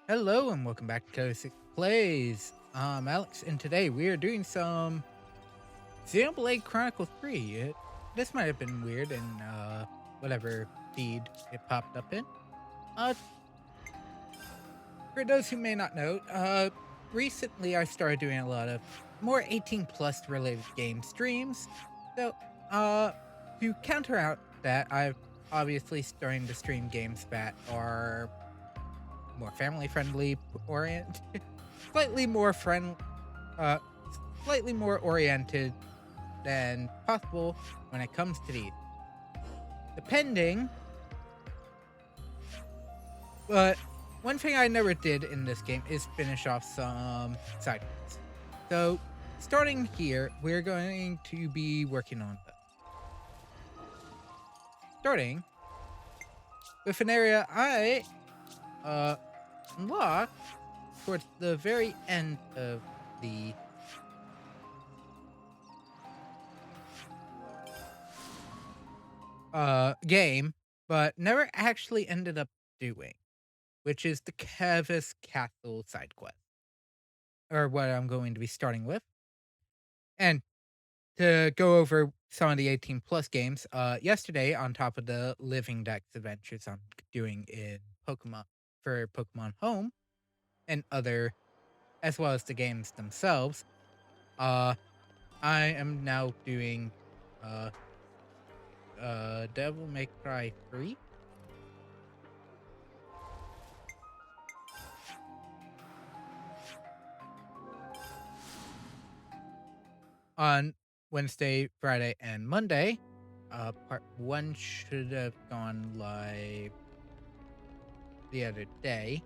Hello and welcome back to Six Plays. I'm Alex, and today we are doing some Xenoblade Chronicles 3. This might have been weird in whatever feed it popped up in. Uh, for those who may not know, recently I started doing a lot of more 18 plus related game streams. So, to counter out that, I've obviously starting to stream games that are more family friendly oriented, slightly more uh, slightly more oriented than possible when it comes to these. Depending, but one thing I never did in this game is finish off some side quests. So, starting here, we're going to be working on them. Starting with an area I unlocked towards the very end of the game, but never actually ended up doing, which is the Kevis Castle side quest, or what I'm going to be starting with. And to go over some of the 18 plus games, yesterday, on top of the Living Dex adventures I'm doing in Pokemon for Pokemon Home and other, as well as the games themselves, I am now doing Devil May Cry 3. On Wednesday, Friday, and Monday. Part 1 should have gone live the other day.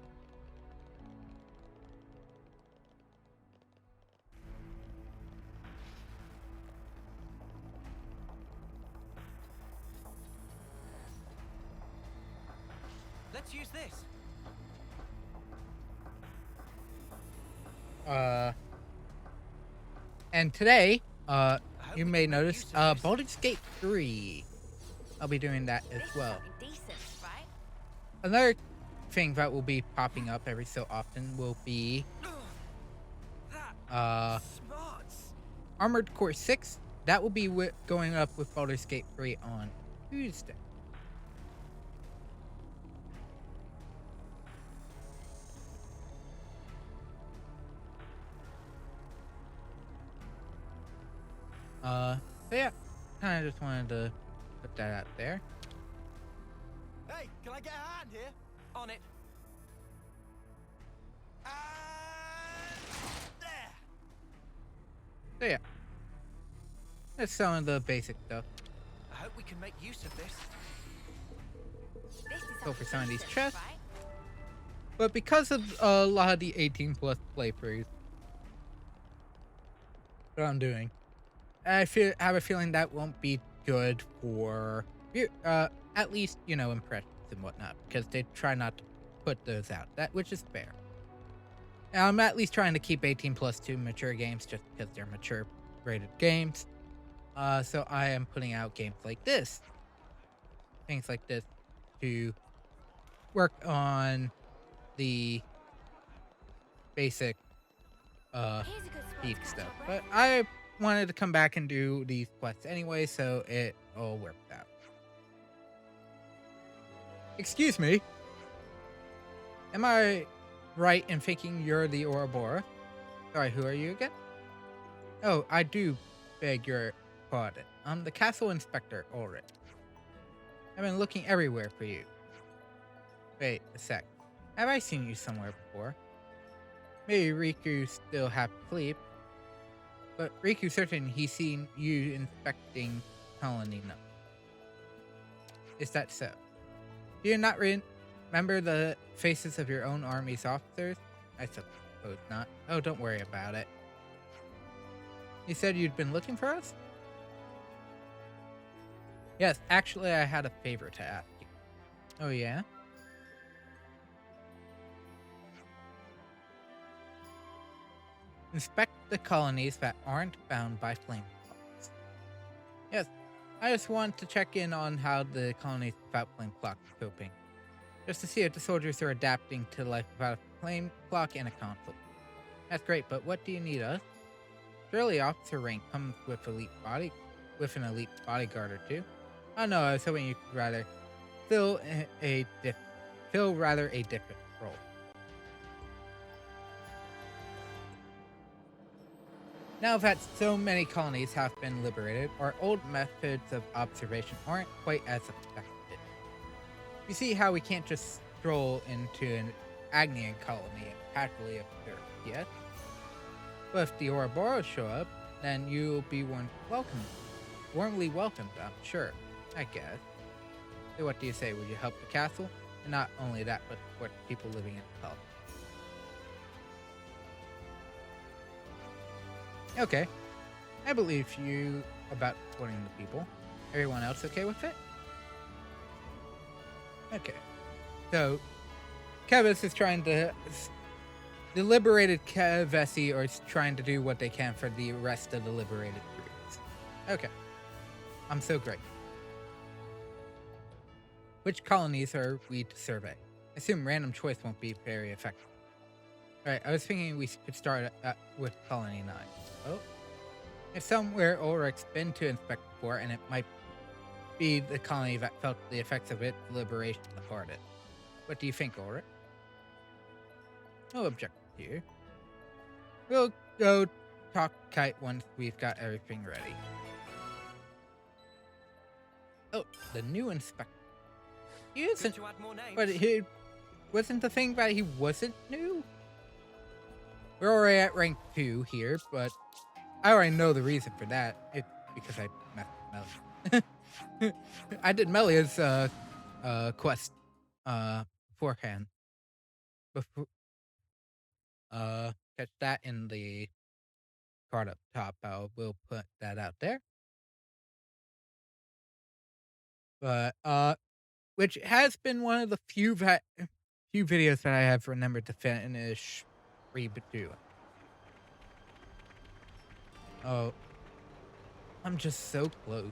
Let's use this. And today, you may notice, Baldur's Gate 3. I'll be doing that as well. Decent, right? Another thing that will be popping up every so often will be Smarts. Armored Core 6. That will be going up with Baldur's Gate 3 on Tuesday. So yeah, kind of just wanted to put that out there. Hey, can I get a hand here? On it. There. So yeah, that's some of the basic stuff. I hope we can make use of this. This is Go for some of these decent, chests. right? But because of a lot of the 18 plus playthroughs that I'm doing, I have a feeling that won't be good for at least, impressions and whatnot, because they try not to put those out. Which is fair. Now, I'm at least trying to keep 18 plus to mature games just because they're mature rated games. So I am putting out games like this, things like this, to work on the basic Here's a good spot speed to catch stuff. our But breath. I wanted to come back and do these quests anyway, so it all worked out. Excuse me. Am I right in thinking you're the Ouroboros? Sorry, who are you again? Oh, I do beg your pardon. I'm the castle inspector, Ulrich. I've been looking everywhere for you. Wait a sec. Have I seen you somewhere before? Maybe Riku still half asleep. But Riku certain he's seen you inspecting colony now. Is that so? Do you not remember the faces of your own army's officers? I suppose not. Oh, don't worry about it. You said you'd been looking for us? Yes, actually I had a favor to ask you. Oh yeah? Inspect the colonies that aren't bound by flame clocks. Yes, I just want to check in on how the colonies without flame clocks are coping. just to see if the soldiers are adapting to life without a flame clock and a console. That's great, but what do you need us? Surely officer rank comes with an elite bodyguard or two. Oh no, I was hoping you could rather fill rather a different role. Now that so many colonies have been liberated, our old methods of observation aren't quite as effective. You see how we can't just stroll into an Agnian colony and casually observe yet? But if the Ouroboros show up, then you'll be warmly welcomed, I'm sure, I guess. So what do you say, would you help the castle? And not only that, but support the people living in the colony. Okay, I believe you about supporting the people. Everyone else okay with it? Okay, so Kevis is trying to... The liberated Kevesi are trying to do what they can for the rest of the liberated groups. Okay, I'm so great. Which colonies are we to survey? I assume random choice won't be very effective. Alright, I was thinking we could start with Colony 9. Oh. It's somewhere Ulrich's been to inspect before, and it might be the colony that felt the effects of its liberation the hardest. What do you think, Ulrich? No objection here. We'll go talk Kite once we've got everything ready. Oh, the new inspector. He isn't, but he wasn't the thing that he wasn't new? We're already at rank 2 here, but I already know the reason for that. It's because I messed with Melia. I did Melia's quest beforehand. Catch that in the card up top. We'll put that out there. But which has been one of the few videos that I have remembered to finish redoing. Oh, I'm just so close.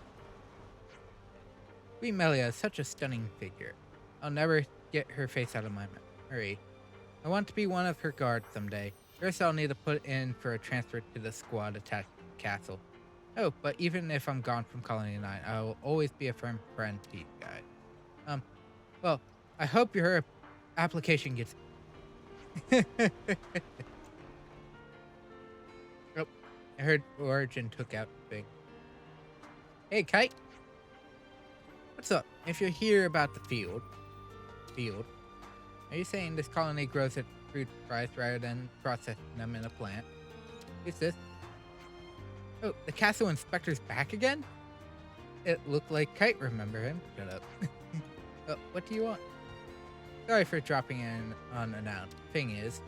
Queen Melia is such a stunning figure. I'll never get her face out of my memory. I want to be one of her guards someday. First, I'll need to put in for a transfer to the squad attached to the castle. Oh, but even if I'm gone from Colony 9, I will always be a firm friend to you guys. Well, I hope your application gets... Oh, I heard Origin took out the thing. Hey, Kite. What's up? If you're here about the field, are you saying this colony grows its fruit fries rather than processing them in a plant? Who's this? Oh, the castle inspector's back again? It looked like Kite, remember him? Shut up. Oh, what do you want? Sorry for dropping in unannounced. Thing is...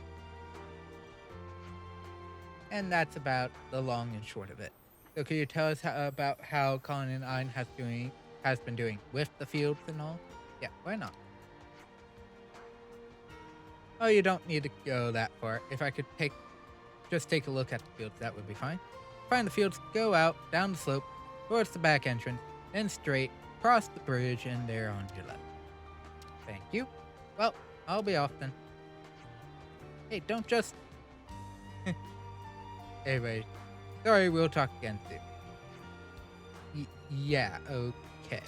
And that's about the long and short of it. So can you tell us about how Colony 9 has been doing with the fields and all? Yeah, why not? Oh, you don't need to go that far. If I could just take a look at the fields, that would be fine. Find the fields, go out, down the slope, towards the back entrance, then straight, cross the bridge, and there on your left. Thank you. Well, I'll be off then. Hey, don't just... Anyway, sorry, we'll talk again soon. Yeah, okay.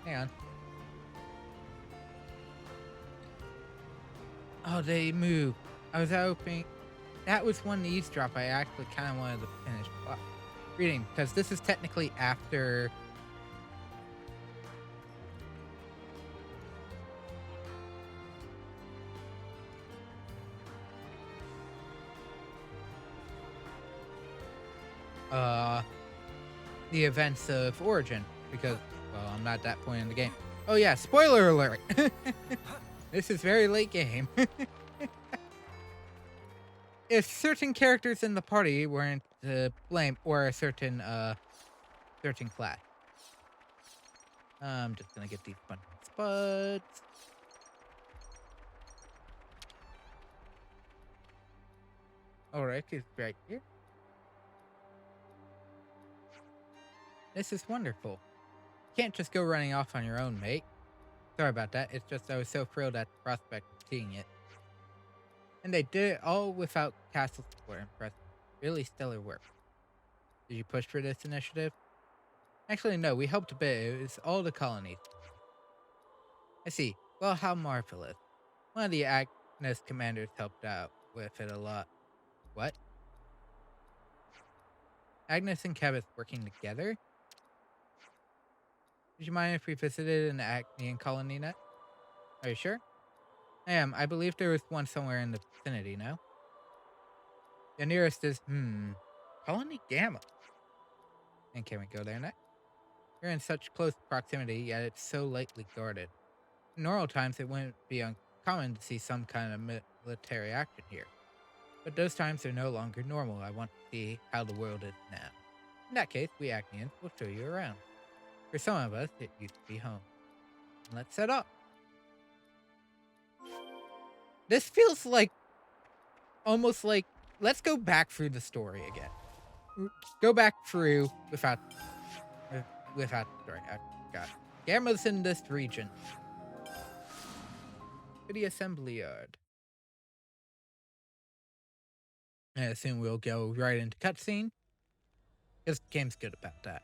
Hang on. Oh, they moved. I was hoping... That was one eavesdrop I actually kind of wanted to finish reading, because this is technically after... the events of Origin, because, well, I'm not at that point in the game. Oh yeah, spoiler alert! This is very late game. If certain characters in the party weren't to blame, or a certain class. I'm just gonna get these fun spuds. Alright, it's right here. This is wonderful. You can't just go running off on your own, mate. Sorry about that. It's just I was so thrilled at the prospect of seeing it. And they did it all without castle support. Impressive. Really stellar work. Did you push for this initiative? Actually, no. We helped a bit. It was all the colonies. I see. Well, how marvelous. One of the Agnes commanders helped out with it a lot. What? Agnes and Kevith working together? Would you mind if we visited an Acnean colony net? Are you sure? I am. I believe there was one somewhere in the vicinity, no? The nearest is, Colony Gamma. And can we go there next? We're in such close proximity, yet it's so lightly guarded. In normal times, it wouldn't be uncommon to see some kind of military action here. But those times are no longer normal. I want to see how the world is now. In that case, we Acneans will show you around. For some of us, it used to be home. Let's set up. This feels like, almost like, let's go back through the story again. Go back through without the story. I got it. Gamma's in this region. To the assembly yard. I assume we'll go right into cutscene. Because the game's good about that.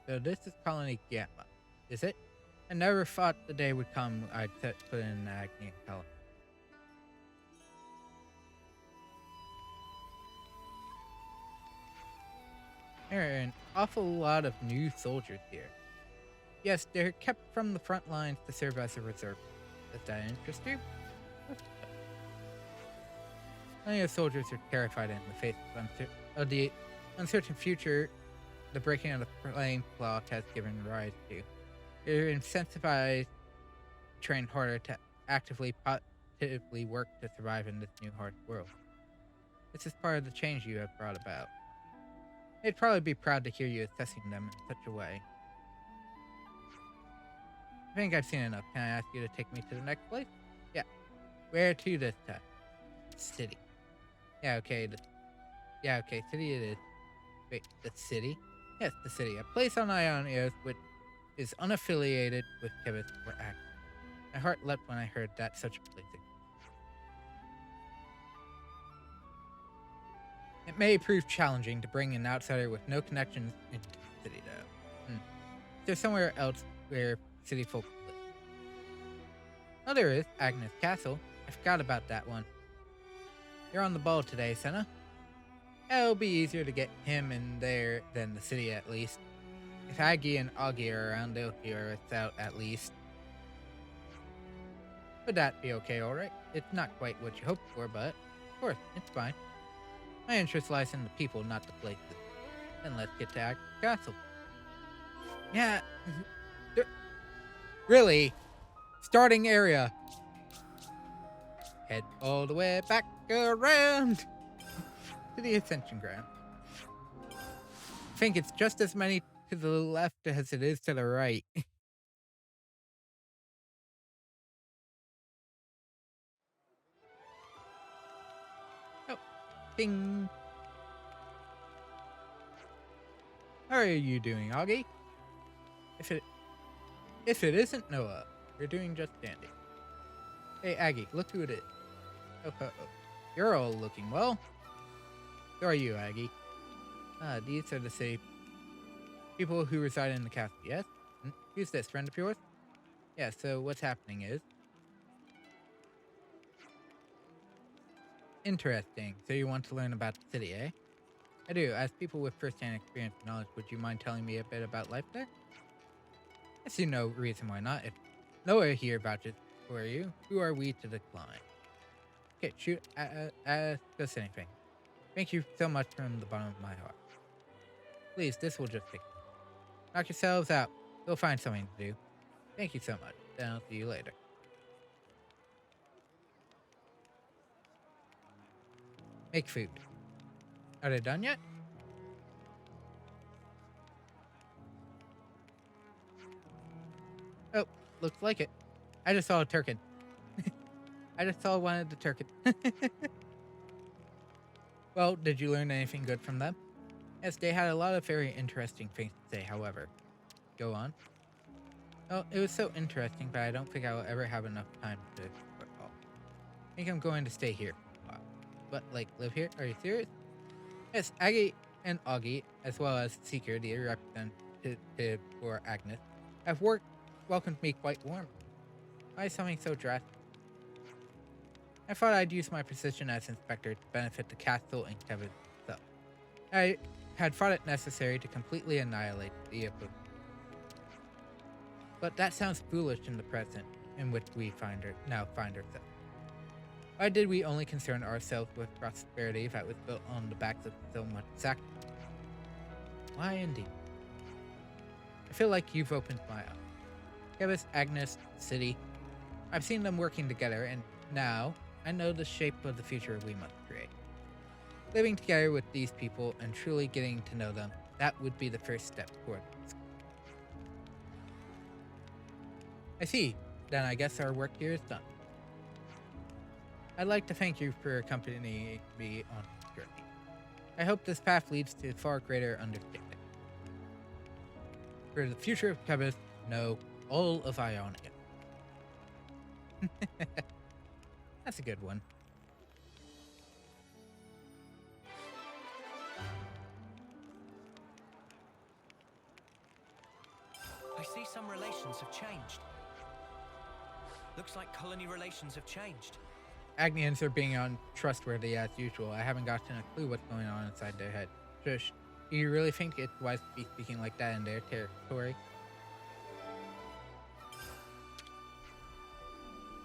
So this is Colony Gamma, is it? I never thought the day would come I'd put in an Acnean colony. There are an awful lot of new soldiers here. Yes, they're kept from the front lines to serve as a reserve. Does that interest you? Many of the soldiers are terrified in the face of the uncertain future the breaking of the playing cloth has given rise to. They're incentivized to train harder to actively, positively work to survive in this new hard world. This is part of the change you have brought about. They'd probably be proud to hear you assessing them in such a way. I think I've seen enough. Can I ask you to take me to the next place? Yeah. Where to this time? City. Yeah, okay. City it is. Wait, the city? Yes, the city. A place on Ionia which is unaffiliated with Kevith or Act. My heart leapt when I heard that such a place exists. It may prove challenging to bring an outsider with no connections into the city, though. There's somewhere else where city folk live. Oh, there is. Agnes Castle. I forgot about that one. You're on the ball today, Senna. It'll be easier to get him in there than the city, at least. If Aggie and Augie are around, they'll hear us out, at least. Would that be okay, alright? It's not quite what you hoped for, but of course, it's fine. My interest lies in the people, not the places. Then let's get to Agnes Castle. Yeah. Really? Starting area. Head all the way back around to the Ascension Ground. I think it's just as many to the left as it is to the right. Oh, ding. How are you doing, Augie? If it isn't Noah, you're doing just dandy. Hey, Aggie, look who it is. Oh. You're all looking well. So are you, Aggie. These are the city people who reside in the castle, yes? Who's this, friend of yours? Yeah, so what's happening is... Interesting. So you want to learn about the city, eh? I do. As people with first-hand experience and knowledge, would you mind telling me a bit about life there? I see no reason why not. If Noah here vouches for you, who are we to decline? Okay, shoot. Ask us anything. Thank you so much from the bottom of my heart. Please, this will just take. Knock yourselves out. We'll find something to do. Thank you so much. Then I'll see you later. Make food. Are they done yet? Oh, looks like it. I just saw a turkin. I just saw one of the turkin. Well, did you learn anything good from them? Yes, they had a lot of very interesting things to say, however. Go on. Oh, it was so interesting, but I don't think I will ever have enough time to recall. I think I'm going to stay here. Wow. But, like, live here? Are you serious? Yes, Aggie and Augie, as well as Seeker, the representative for Agnes, have welcomed me quite warm. Why something so drastic? I thought I'd use my position as inspector to benefit the castle and Kevin himself. I had thought it necessary to completely annihilate the opponent. But that sounds foolish in the present in which we now find ourselves. Why did we only concern ourselves with prosperity that was built on the backs of so much sacrifice? Why indeed? I feel like you've opened my eyes. Kevis, Agnes, City. I've seen them working together, and now I know the shape of the future we must create. Living together with these people and truly getting to know them, that would be the first step toward this. I see. Then I guess our work here is done. I'd like to thank you for accompanying me on this journey. I hope this path leads to far greater understanding. For the future of Kevis, no, all of Ionia. That's a good one. I see some relations have changed. Looks like colony relations have changed. Agnians are being untrustworthy as usual. I haven't gotten a clue what's going on inside their head. Shush. Do you really think it's wise to be speaking like that in their territory?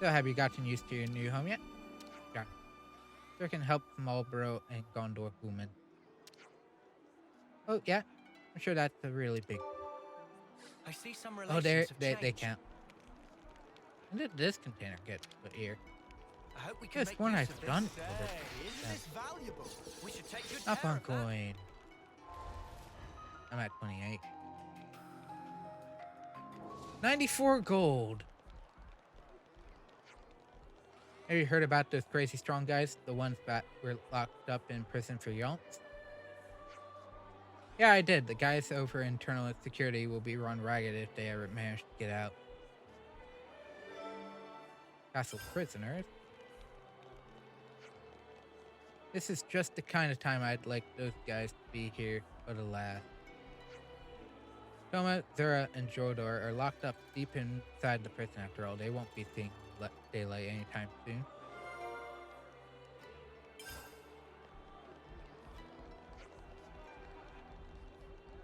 So have you gotten used to your new home yet? Yeah. Sure can help Marlborough and Gondor women. Oh yeah? I'm sure that's a really big... I see some Oh, relations have they changed. can't. When did this container get put here? I hope we can Yes, make one use I've of done this. for this. Isn't this valuable? We should take good Up care on of that. coin. I'm at 28. 94 gold. Have you heard about those crazy strong guys? The ones that were locked up in prison for yonks? Yeah, I did. The guys over internal security will be run ragged if they ever manage to get out. Castle prisoners? This is just the kind of time I'd like those guys to be here, but alas. Toma, Zura, and Jodor are locked up deep inside the prison after all. They won't be seeing daylight anytime soon.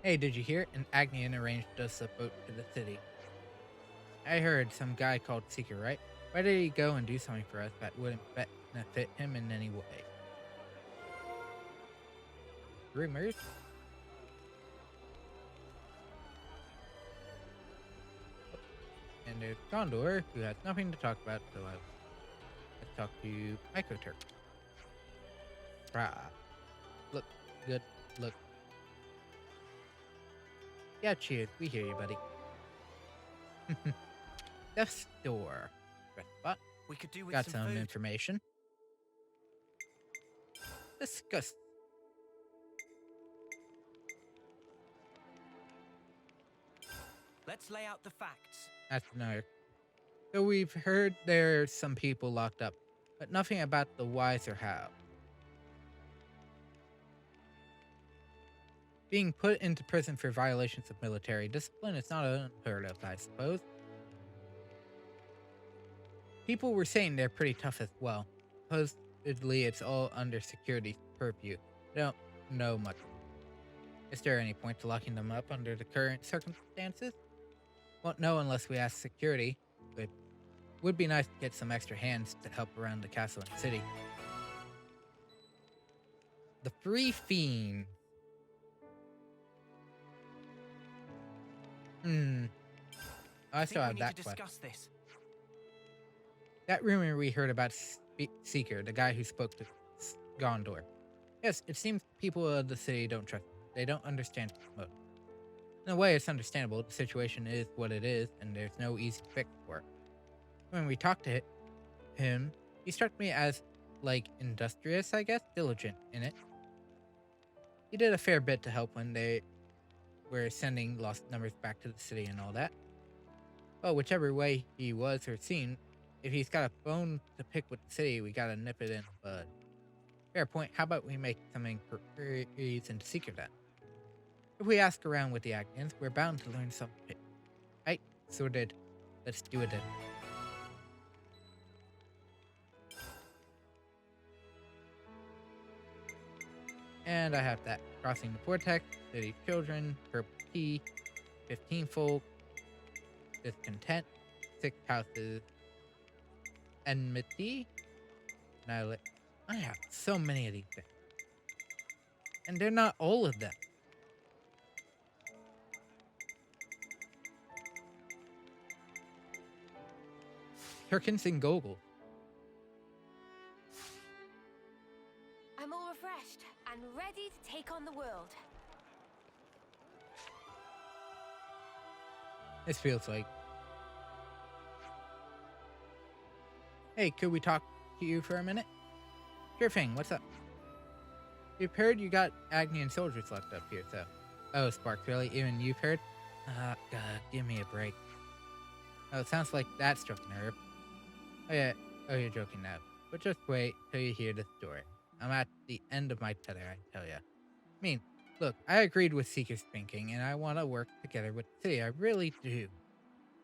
Hey, did you hear? An Agnian arranged us a boat to the city. I heard some guy called Seeker, right? Why did he go and do something for us that wouldn't benefit him in any way? Rumors? And there's Gondor, who has nothing to talk about, so let's talk to Mycoturk. Brah. Look, good, look. Yeah, cheers, we hear you, buddy. The store. Spot. We could do with Got some some food. information. Discuss. Let's lay out the facts. That's another. So we've heard there's some people locked up, but nothing about the whys or how. Being put into prison for violations of military discipline is not unheard of, I suppose. People were saying they're pretty tough as well. Supposedly it's all under security purview. I don't know much. Is there any point to locking them up under the current circumstances? Won't know unless we ask security, but would be nice to get some extra hands to help around the castle and city. The Free Fiend. I still have that question. Discuss this. That rumor we heard about Seeker, the guy who spoke to Gondor. Yes, it seems people of the city don't trust him. They don't understand his motive. In a way, it's understandable. The situation is what it is, and there's no easy fix for it. When we talked to him, he struck me as, like, industrious, I guess, diligent in it. He did a fair bit to help when they were sending lost numbers back to the city and all that. Well, whichever way he was or seen, if he's got a bone to pick with the city, we gotta nip it in the bud. Fair point. How about we make some inquiries into Seeker then? If we ask around with the Agnians, we're bound to learn something. Right? Sorted. Let's do it then. And I have that. Crossing the Vortex, City Children, Purple Key, 15 Folk, Discontent, 6 Houses, Enmity. Now, I have so many of these things. And they're not all of them. Turkins and Gogol. I'm all refreshed and ready to take on the world. This feels like. Hey, could we talk to you for a minute? Sure thing, what's up? We've heard you got Agnian soldiers left up here, so. Oh, Sparks, really? Even you've heard? God, give me a break. Oh, it sounds like that struck a nerve. Oh, yeah. Oh, you're joking now. But just wait till you hear the story. I'm at the end of my tether, I tell ya. I mean, look, I agreed with Seeker's thinking, and I want to work together with the city. I really do.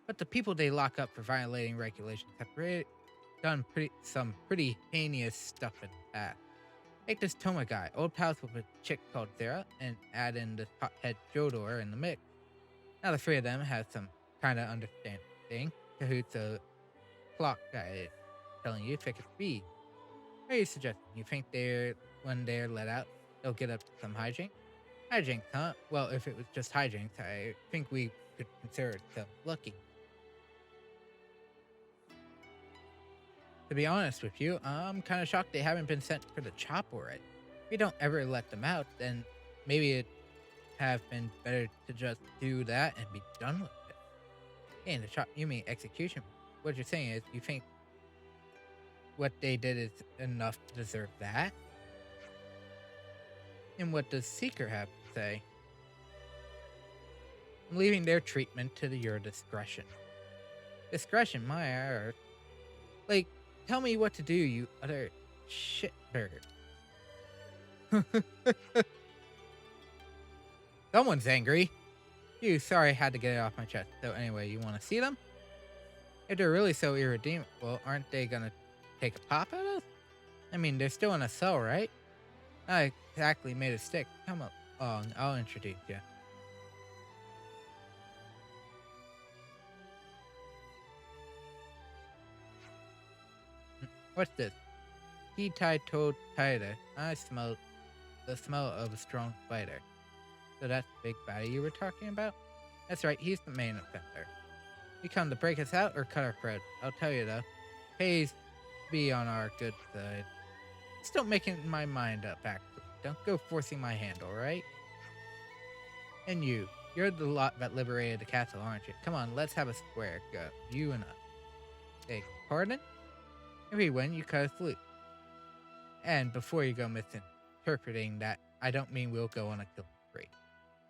But the people they lock up for violating regulations have done some pretty heinous stuff in the past. Take this Toma guy, old pals with a chick called Sarah, and add in the hothead Jodor in the mix. Now the three of them have some kind of understanding. Cahoots a clock guy telling you thick as speed. What are you suggesting? You think when they're let out, they'll get up to some hijinks? Hijinks, huh? Well, if it was just hijinks, I think we could consider it lucky. To be honest with you, I'm kind of shocked they haven't been sent for the chop already. If we don't ever let them out, then maybe it'd have been better to just do that and be done with it. Hey, the chop, you mean execution? What you're saying is you think what they did is enough to deserve that? And what does Seeker have to say? I'm leaving their treatment to your discretion. Discretion, my earth. Like, tell me what to do, you utter shitbird. Someone's angry. Phew, sorry, I had to get it off my chest. So anyway, you want to see them? If they're really so irredeemable, aren't they gonna take a pop at us? I mean, they're still in a cell, right? Not exactly made of stick. Come along, I'll introduce you. What's this? He tied toad tighter. I smell the smell of a strong spider. So that's the big baddie you were talking about? That's right, he's the main offender. You come to break us out or cut our throat? I'll tell you though, pays be on our good side. Still making my mind up, actually. Don't go forcing my hand, alright? And you're the lot that liberated the castle, aren't you? Come on, let's have a square go. You and us. Hey, pardon? If we win, you cut us loose. And before you go misinterpreting that, I don't mean we'll go on a killing spree.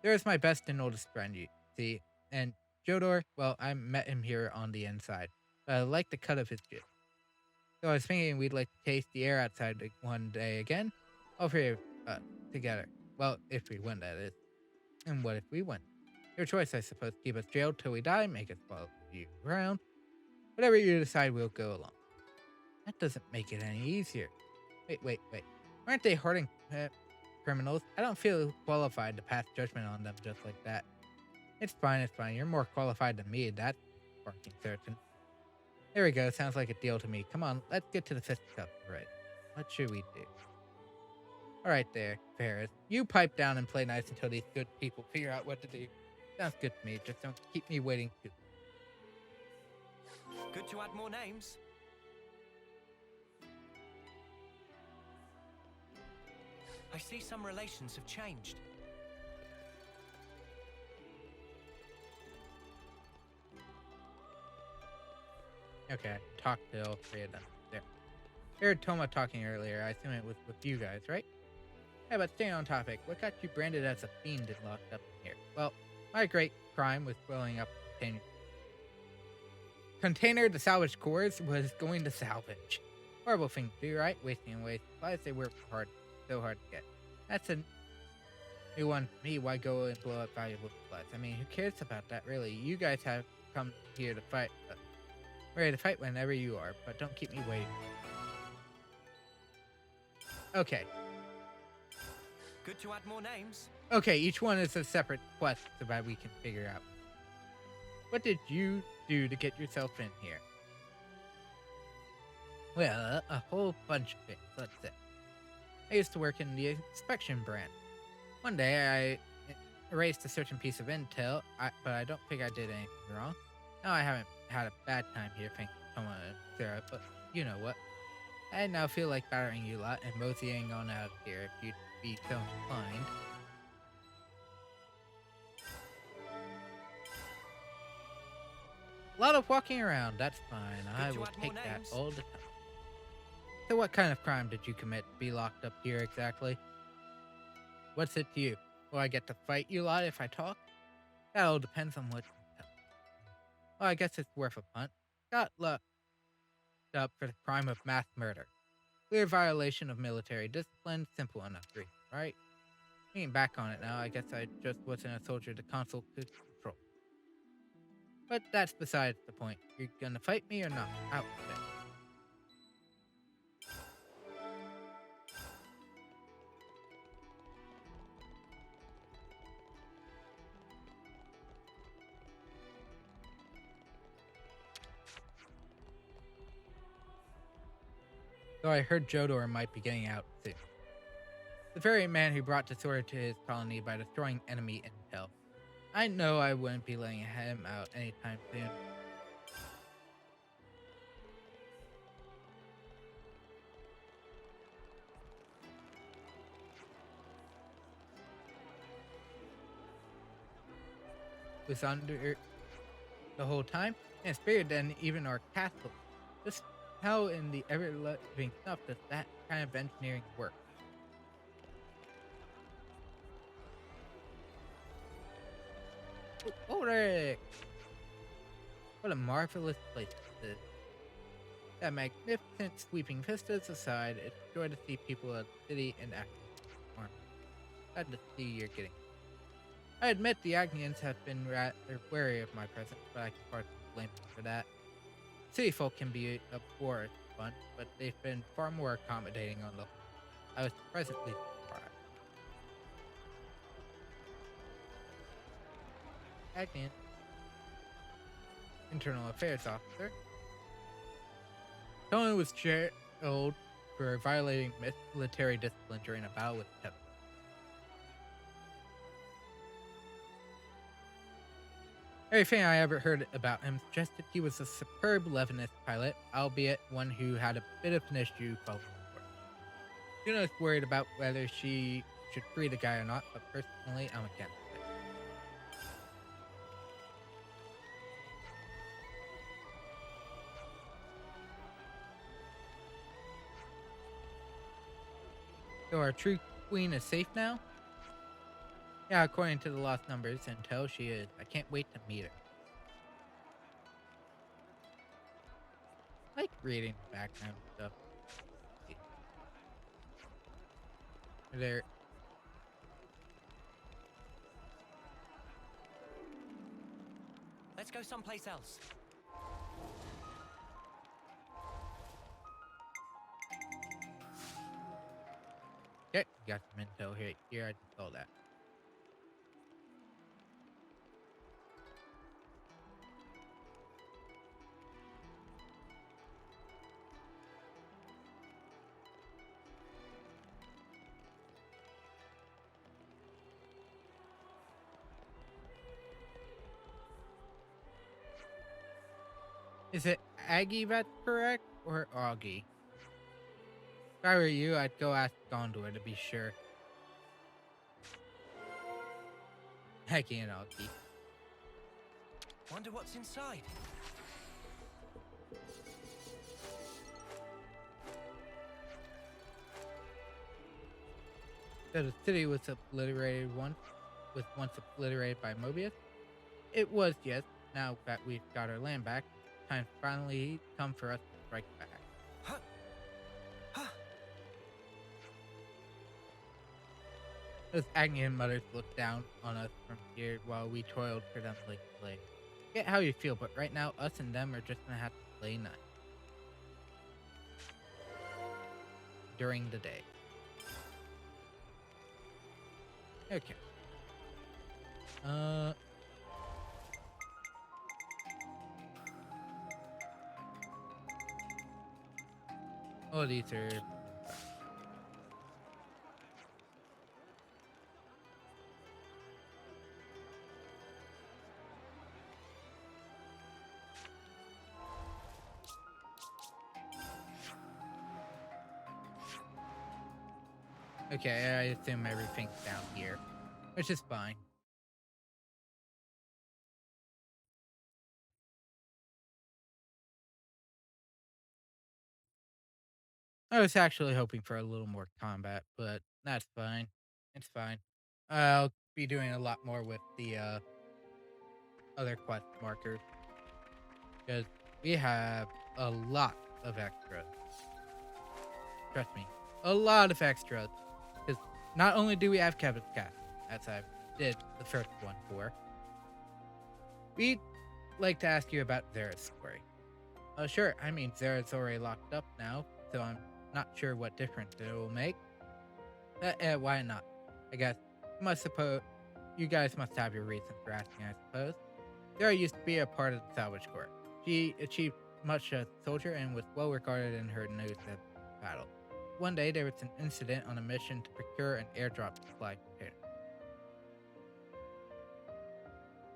There is my best and oldest friend, you see. And Jodor, well, I met him here on the inside. But I like the cut of his jib. So I was thinking we'd like to taste the air outside one day again. All three of us together. Well, if we win, that is. And what if we win? Your choice, I suppose. Keep us jailed till we die, make us follow you around. Whatever you decide, we'll go along. That doesn't make it any easier. Wait. Aren't they hardened criminals? I don't feel qualified to pass judgment on them just like that. It's fine. You're more qualified than me, that's fucking certain. There we go. Sounds like a deal to me. Come on, let's get to the fisticuffs. Right. What should we do? Alright there, Ferris. You pipe down and play nice until these good people figure out what to do. Sounds good to me. Just don't keep me waiting too. Good to add more names. I see some relations have changed. Okay, talk to all three of them. There. I heard Toma talking earlier. I assume it was with you guys, right? Yeah, but staying on topic, what got you branded as a fiend and locked up in here? Well, my great crime was blowing up a container the salvage cores was going to salvage. Horrible thing to do, right? Wasting away supplies they work so hard to get. That's a new one for me. Why go and blow up valuable supplies? I mean, who cares about that, really? You guys have come here to fight. Ready to fight whenever you are, but don't keep me waiting. Okay. Good to add more names. Okay, each one is a separate quest so that we can figure out. What did you do to get yourself in here? Well, a whole bunch of things, let's say. I used to work in the inspection branch. One day I erased a certain piece of intel, but I don't think I did anything wrong. Now I haven't had a bad time here, thanks to Toma and Sarah, but you know what. I now feel like battering you lot and moseying on out of here if you'd be so inclined. A lot of walking around, that's fine. I will take that all the time. So what kind of crime did you commit to be locked up here exactly? What's it to you? Will I get to fight you lot if I talk? That all depends on what you tell me. Well, I guess it's worth a punt. Got locked up for the crime of mass murder. Clear violation of military discipline, simple enough reason, right? Thinking back on it now, I guess I just wasn't a soldier the consul could control. But that's besides the point. You're gonna fight me or not? Out with it. Though I heard Jodor might be getting out soon. The very man who brought disorder to his colony by destroying enemy intel. I know I wouldn't be letting him out anytime soon. Was under the whole time, and spared than even our castle. Just how in the ever-living stuff does that kind of engineering work? Ulrich! What a marvelous place this is. That magnificent sweeping vistas aside, it's a joy to see people of the city in action. Glad to see you're getting. I admit the Agnians have been rather wary of my presence, but I can partly blame them for that. City folk can be a poor bunch, but they've been far more accommodating on the whole. I was presently surprised. Agnian, Internal Affairs Officer. Tony was jailed for violating military discipline during a battle with Pep. Everything I ever heard about him suggested he was a superb Lebanese pilot, albeit one who had a bit of an issue following the war. Juno's worried about whether she should free the guy or not, but personally, I'm against it. So our true queen is safe now? Yeah, according to the lost numbers intel, she is. I can't wait to meet her. I like reading the background stuff. There. Let's go someplace else. Okay, got some intel here. Here, I just saw that. Is it Aggie that's correct, or Augie? If I were you, I'd go ask Gondor to be sure. Aggie and Augie. Wonder what's inside. So the city was once obliterated by Mobius. It was, yes. Now that we've got our land back, time finally come for us to strike back. Huh. Huh. Those Agnian mothers looked down on us from here while we toiled for them like slaves. Get how you feel, but right now, us and them are just gonna have to play nice. During the day. Okay. Oh, these are... Okay, I assume everything's down here, which is fine. I was actually hoping for a little more combat, but that's fine. It's fine. I'll be doing a lot more with the other quest markers because we have a lot of extras. Trust me, a lot of extras. Because not only do we have Kevin's Cat, as I did the first one for, we'd like to ask you about Zera's story. Sure, I mean, Zera's already locked up now, so I'm not sure what difference it will make. Why not? I guess you guys must have your reason for asking, I suppose. Zera used to be a part of the Salvage Corps. She achieved much as a soldier and was well regarded in her notes at battle. One day, there was an incident on a mission to procure an airdrop supply container.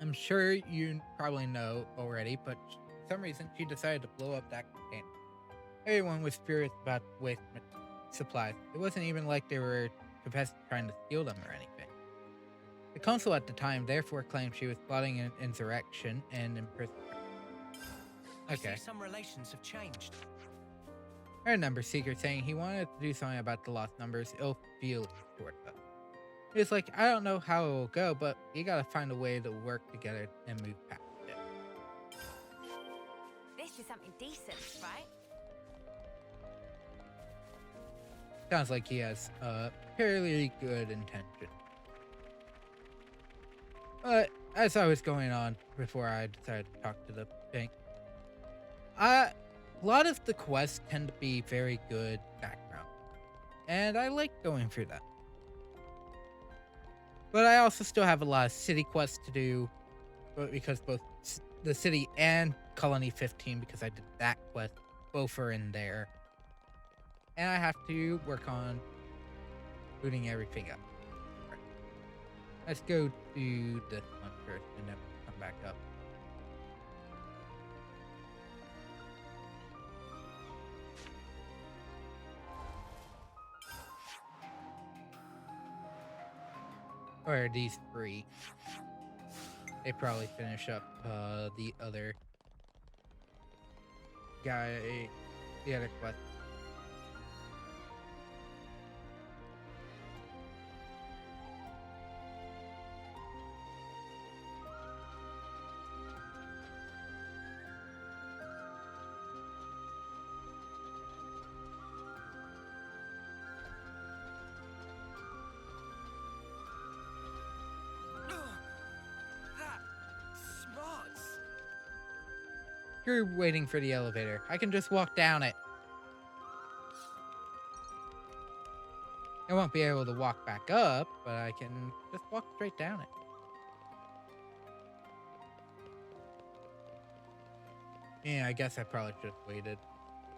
I'm sure you probably know already, but for some reason, she decided to blow up that container. Everyone was furious about waste supplies. It wasn't even like they were trying to steal them or anything. The consul at the time therefore claimed she was plotting an insurrection and imprisoned her. I see some relations have changed. I remember Seeker saying he wanted to do something about the lost numbers' ill feelings towards us. He was like, I don't know how it will go, but you gotta find a way to work together and move past it. This is something decent, right? Sounds like he has fairly good intention. But as I was going on before I decided to talk to the bank, a lot of the quests tend to be very good background, and I like going through that. But I also still have a lot of city quests to do, because both the city and Colony 15, because I did that quest, both are in there. And I have to work on booting everything up. Right. Let's go to this one first and then come back up. Or these three. They probably finish up the other guy, the other quest. You're waiting for the elevator. I can just walk down it. I won't be able to walk back up, but I can just walk straight down it. Yeah, I guess I probably should have waited.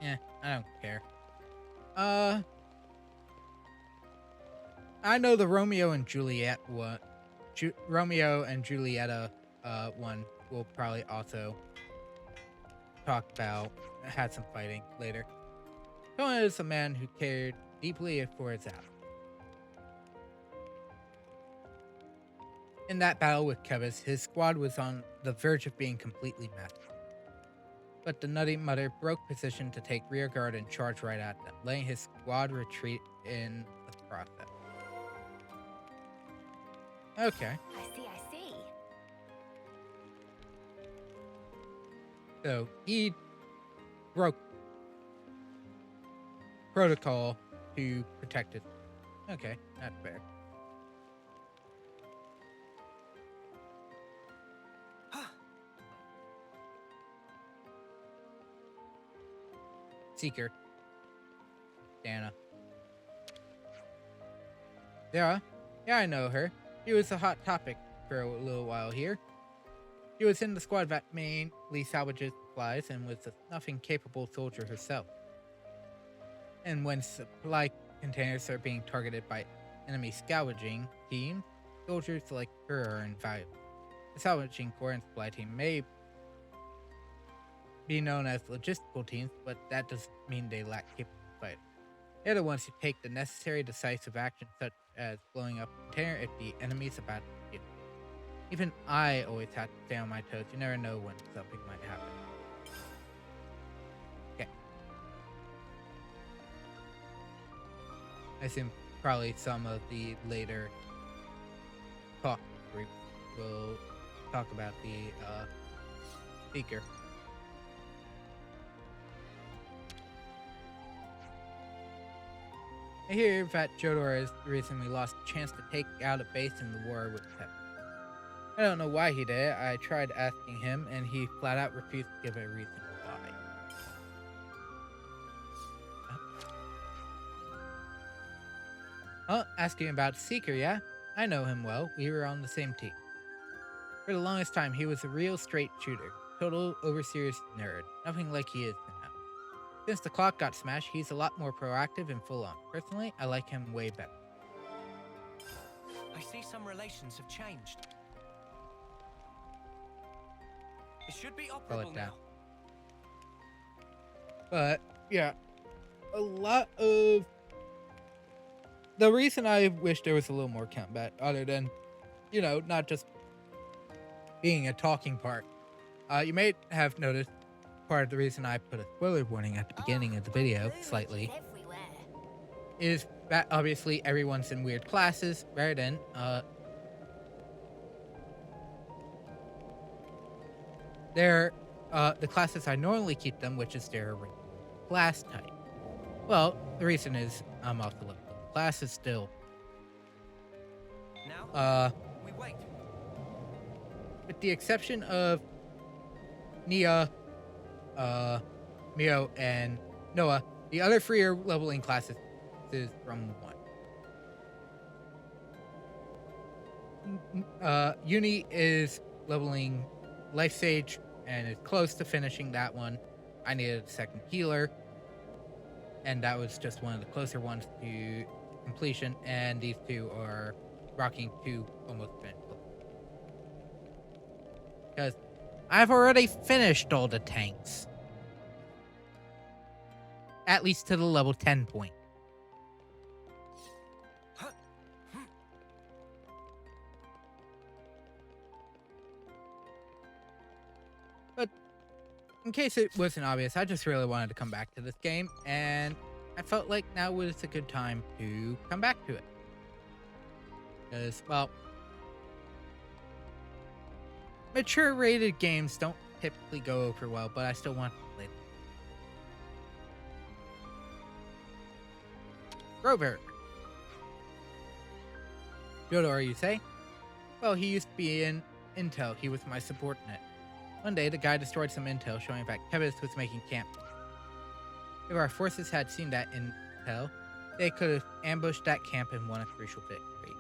Yeah, I don't care. I know the Romeo and Juliet one. Romeo and Julieta one will probably also talk about, had some fighting later. Conan is a man who cared deeply for his ally. In that battle with Kevis, his squad was on the verge of being completely massacred. But the Nutty Mother broke position to take rear guard and charge right at them, letting his squad retreat in the process. Okay. I see. So he broke protocol to protect it. Okay, that's fair. Seeker. Dana. Yeah, I know her. She was a hot topic for a little while here. She was in the squad that mainly salvages supplies and was a nothing-capable soldier herself. And when supply containers are being targeted by enemy scavenging teams, soldiers like her are invaluable. The salvaging corps and supply team may be known as logistical teams, but that doesn't mean they lack capable fighters. They're the ones who take the necessary decisive action, such as blowing up a container if the enemy's about to hit. Even I always have to stay on my toes. You never know when something might happen. Okay. I assume probably some of the later talk group will talk about the speaker. I hear that Jodor has recently lost a chance to take out a base in the war with Pep. I don't know why he did it. I tried asking him, and he flat out refused to give a reason why. Asking about Seeker, yeah? I know him well. We were on the same team. For the longest time, he was a real straight shooter. Total overseer's nerd. Nothing like he is now. Since the clock got smashed, he's a lot more proactive and full on. Personally, I like him way better. I see some relations have changed. It should be operable now. But, yeah. A lot of... The reason I wish there was a little more combat, other than, you know, not just being a talking part. You may have noticed part of the reason I put a spoiler warning at the beginning of the video, slightly, is that obviously everyone's in weird classes, rather than, they're, the classes I normally keep them, which is their class type. Well, the reason is I'm off the level. The class is still, Now, we wait. with the exception of Nia, Mio, and Noah, the other three are leveling classes from 1. Uni is leveling Life Sage and is close to finishing that one. I needed a second healer, and that was just one of the closer ones to completion, and these two are rocking to almost finished. Because I've already finished all the tanks. At least to the level 10 point. But in case it wasn't obvious, I just really wanted to come back to this game, and I felt like now was a good time to come back to it. Because, well, mature rated games don't typically go over well, but I still want to play them. Grover. Jodor, you say? Well, he used to be in Intel. He was my subordinate. One day, the guy destroyed some intel showing that Kevis was making camp. If our forces had seen that intel, they could have ambushed that camp and won a crucial victory.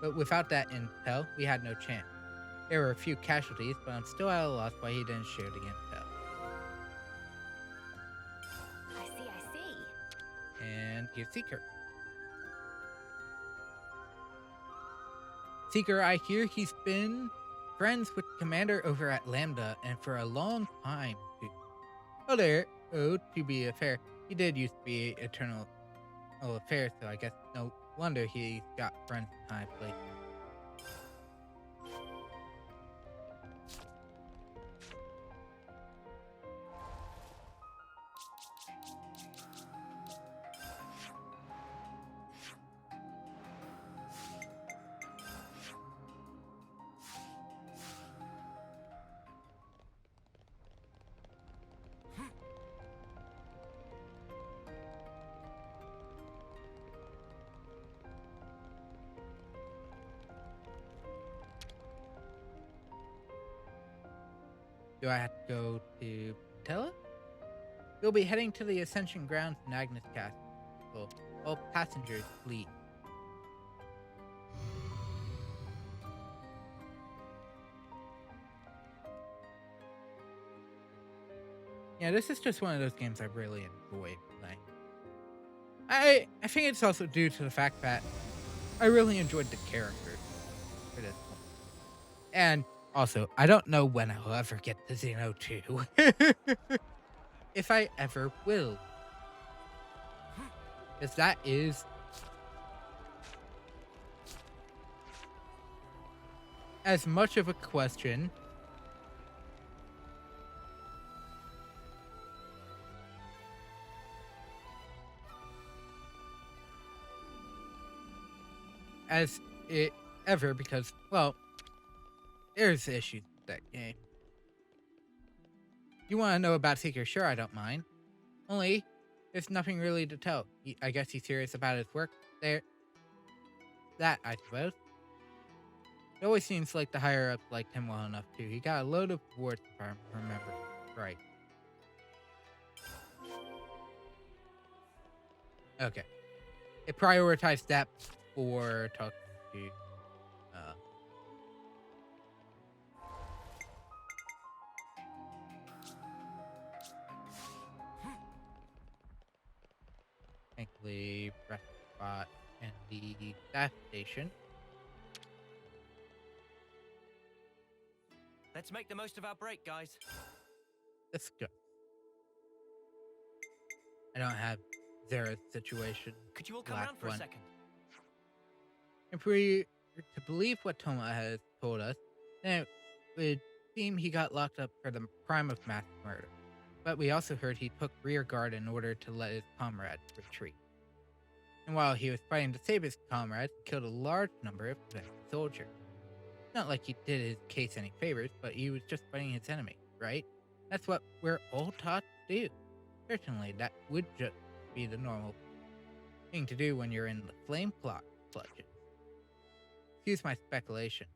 But without that intel, we had no chance. There were a few casualties, but I'm still at a loss why he didn't share the intel. I see. And here's Seeker. Seeker, I hear he's been friends with the commander over at Lambda, and for a long time, too. To be fair, he did used to be Eternal Affairs, so I guess no wonder he's got friends in high places. Do I have to go to Tella? We'll be heading to the Ascension grounds in Agnes Castle. All passengers flee. Yeah, this is just one of those games I really enjoy playing. I think it's also due to the fact that I really enjoyed the characters for this one. And also, I don't know when I'll ever get to Xeno 2. If I ever will. Because that is as much of a question as it ever, because, well, there's issues with that game. You want to know about Seeker? Sure, I don't mind. Only, there's nothing really to tell. I guess he's serious about his work there. That, I suppose. It always seems like the higher-ups liked him well enough, too. He got a load of awards, if I remember right. Okay. It prioritized that before talking to thankfully rest spot and the staff station. Let's make the most of our break, guys. Let's go. I don't have Zera's situation. Could you all come around for a second? If we were to believe what Toma has told us, then it would seem he got locked up for the crime of mass murder. But we also heard he took rear guard in order to let his comrades retreat. And while he was fighting to save his comrades, he killed a large number of soldiers. Not like he did his case any favors, but he was just fighting his enemy, right? That's what we're all taught to do. Certainly, that would just be the normal thing to do when you're in the flame plot clutches. Excuse my speculation,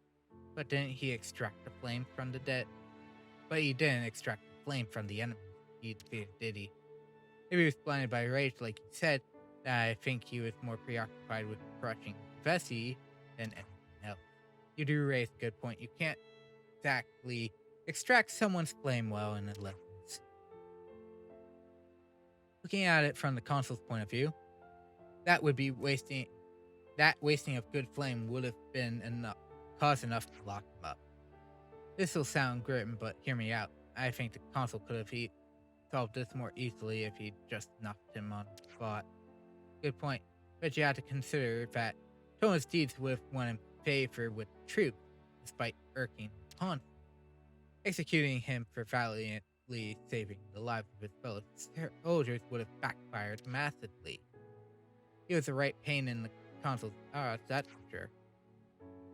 but didn't he extract the flame from the dead? But he didn't extract the flame from the enemy, did he? Maybe he was blinded by rage, like he said. I think he was more preoccupied with crushing Vessi than anything else. You do raise a good point. You can't exactly extract someone's flame well in a lens. Looking at it from the console's point of view, that would be wasting. That wasting of good flame would have been cause enough to lock him up. This will sound grim, but hear me out. I think the console could have solved this more easily if he just knocked him on the spot. Good point, but you have to consider that Toma's deeds would have won in favor with the troops, despite irking upon him. Executing him for valiantly saving the lives of his fellow soldiers would have backfired massively. He was a right pain in the console's ass, that's for sure.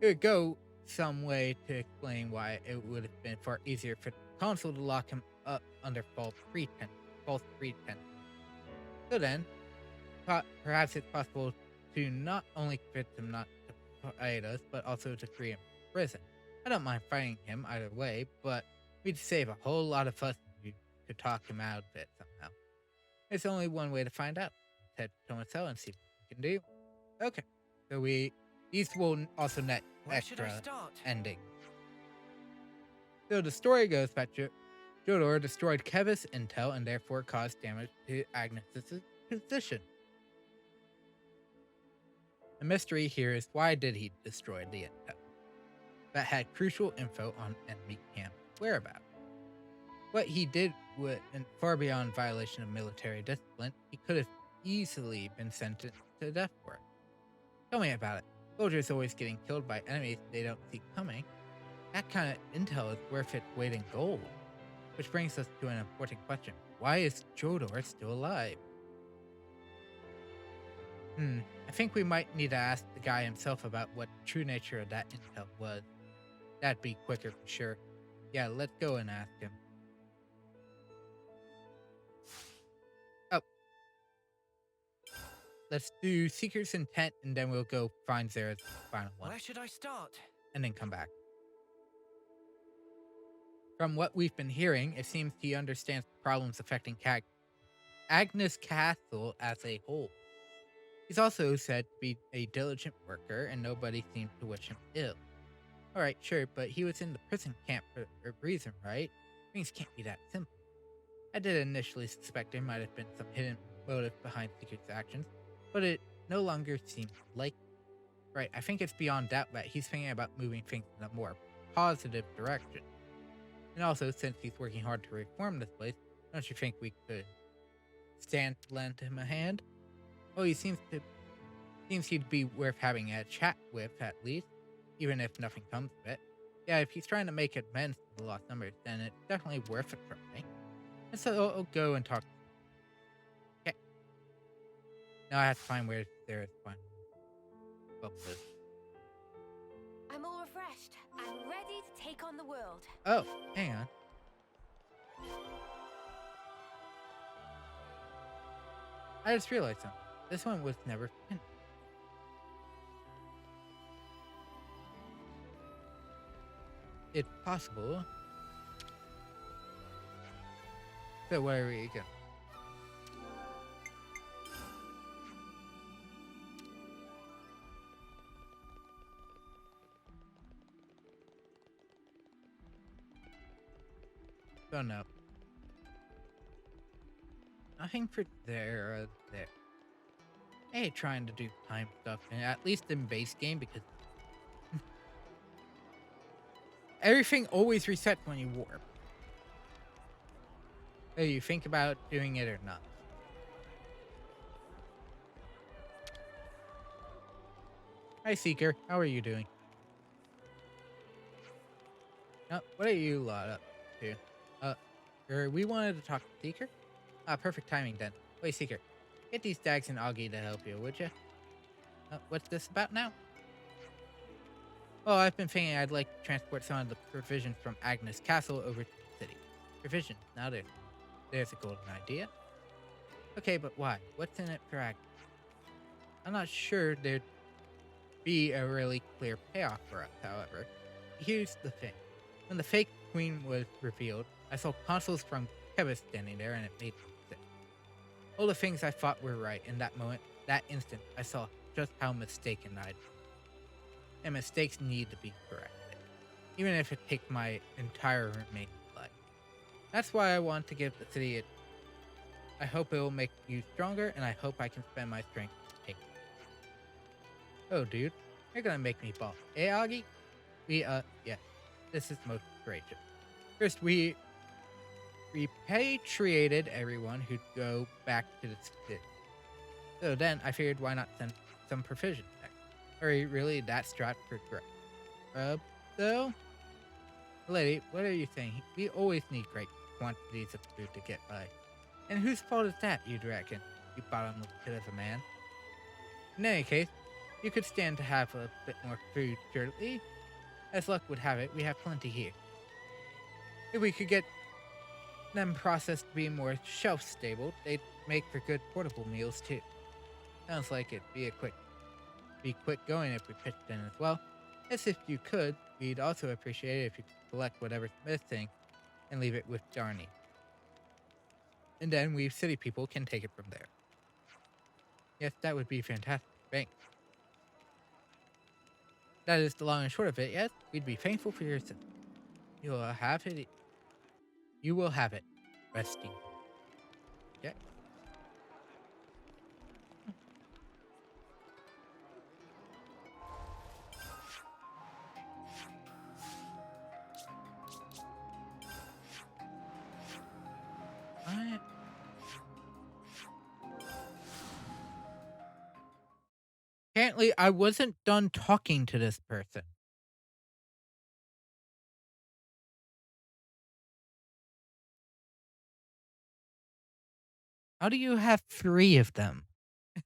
It would go some way to explain why it would have been far easier for the console to lock him up under false pretense. So then, perhaps it's possible to not only convince him not to fight us, but also to free him from prison. I don't mind fighting him either way, but we'd save a whole lot of fuss if you could talk him out of it somehow. There's only one way to find out. Head to Tomasel and see what we can do. Okay, so these will also net extra ending. So the story goes that Jodor destroyed Kevis' intel and therefore caused damage to Agnes' position. The mystery here is, why did he destroy the intel that had crucial info on enemy camp whereabouts? What he did went far beyond violation of military discipline. He could have easily been sentenced to death for it. Tell me about it. Soldiers always getting killed by enemies they don't see coming. That kind of intel is worth its weight in gold. Which brings us to an important question. Why is Jodor still alive? I think we might need to ask the guy himself about what the true nature of that intel was. That'd be quicker for sure. Yeah, let's go and ask him. Oh. Let's do Seeker's Intent, and then we'll go find Zera's final one. Where should I start? And then come back. From what we've been hearing, it seems he understands the problems affecting Agnes Castle as a whole. He's also said to be a diligent worker, and nobody seems to wish him ill. Alright, sure, but he was in the prison camp for a reason, right? Things can't be that simple. I did initially suspect there might have been some hidden motive behind Seeker's actions, but it no longer seems like. Right, I think it's beyond doubt that he's thinking about moving things in a more positive direction. And also, since he's working hard to reform this place, don't you think we could stand to lend him a hand? Well, he seems he'd be worth having a chat with, at least, even if nothing comes of it. Yeah, if he's trying to make amends for the lost numbers, then it's definitely worth a try. And so I'll go and talk. Okay. Now I have to find where there is one. I'm all refreshed and ready to take on the world. Oh, hang on. I just realized something. This one was never finished. It's possible. So where are we going? Oh no. Nothing for there or there. I hate trying to do time stuff, and at least in base game, because everything always resets when you warp. Whether you think about doing it or not. Hi Seeker, how are you doing? What are you lot up to? We wanted to talk to Seeker? Perfect timing then. Wait, Seeker, get these Dags and Augie to help you, would you? What's this about now? Well, I've been thinking I'd like to transport some of the provisions from Agnes Castle over to the city. Provisions, now there's a golden idea. Okay, but why? What's in it for Agnes? I'm not sure there'd be a really clear payoff for us, however. Here's the thing. When the fake queen was revealed, I saw consoles from Kevin standing there, and it made me sick. All the things I thought were right in that moment, that instant, I saw just how mistaken I'd been. And mistakes need to be corrected, even if it takes my entire remaining life. That's why I want to give the city it. I hope it will make you stronger, and I hope I can spend my strength to take it. Oh, dude, you're gonna make me ball. Hey, Augie? Yeah, this is most courageous. First, we repatriated everyone who'd go back to the city. So then I figured, why not send some provisions back? Are you really that strapped for grub, though? Lady, what are you saying? We always need great quantities of food to get by. And whose fault is that, you'd reckon, you bottomless pit of a man? In any case, you could stand to have a bit more food, surely. As luck would have it, we have plenty here. If we could get them processed to be more shelf-stable, they'd make for good portable meals, too. Sounds like it'd be quick going if we pitched in as well. As if you could, we'd also appreciate it if you could collect whatever's missing and leave it with Darnie. And then we city people can take it from there. Yes, that would be fantastic. Thanks. That is the long and short of it, yes? We'd be thankful for your assistance. You will have it. You will have it. Resting. Yeah. Apparently, I wasn't done talking to this person. How do you have 3 of them? I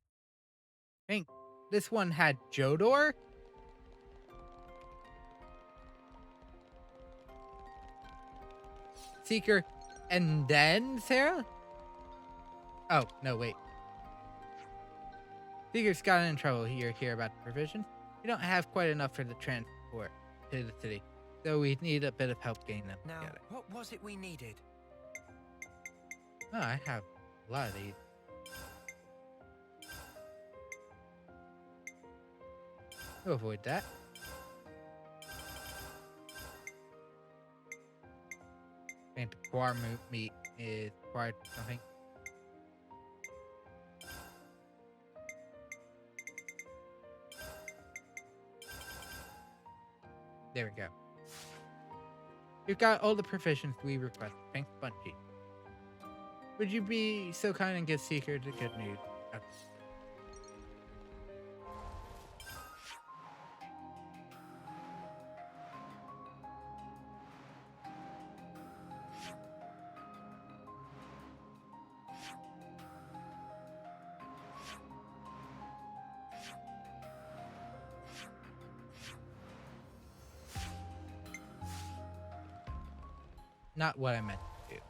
think this one had Jodor? Seeker, and then Sarah? Oh, no, wait. Seeker's gotten in trouble here about the provision. We don't have quite enough for the transport to the city. So we need a bit of help getting them Now, together. what was it we needed? Oh, I have a lot of these. To avoid that. I think the guar meat is required for something. There we go. You've got all the provisions we request. Thanks, Bungie. Would you be so kind and give Seeker the good news? Okay. Not what I meant to do.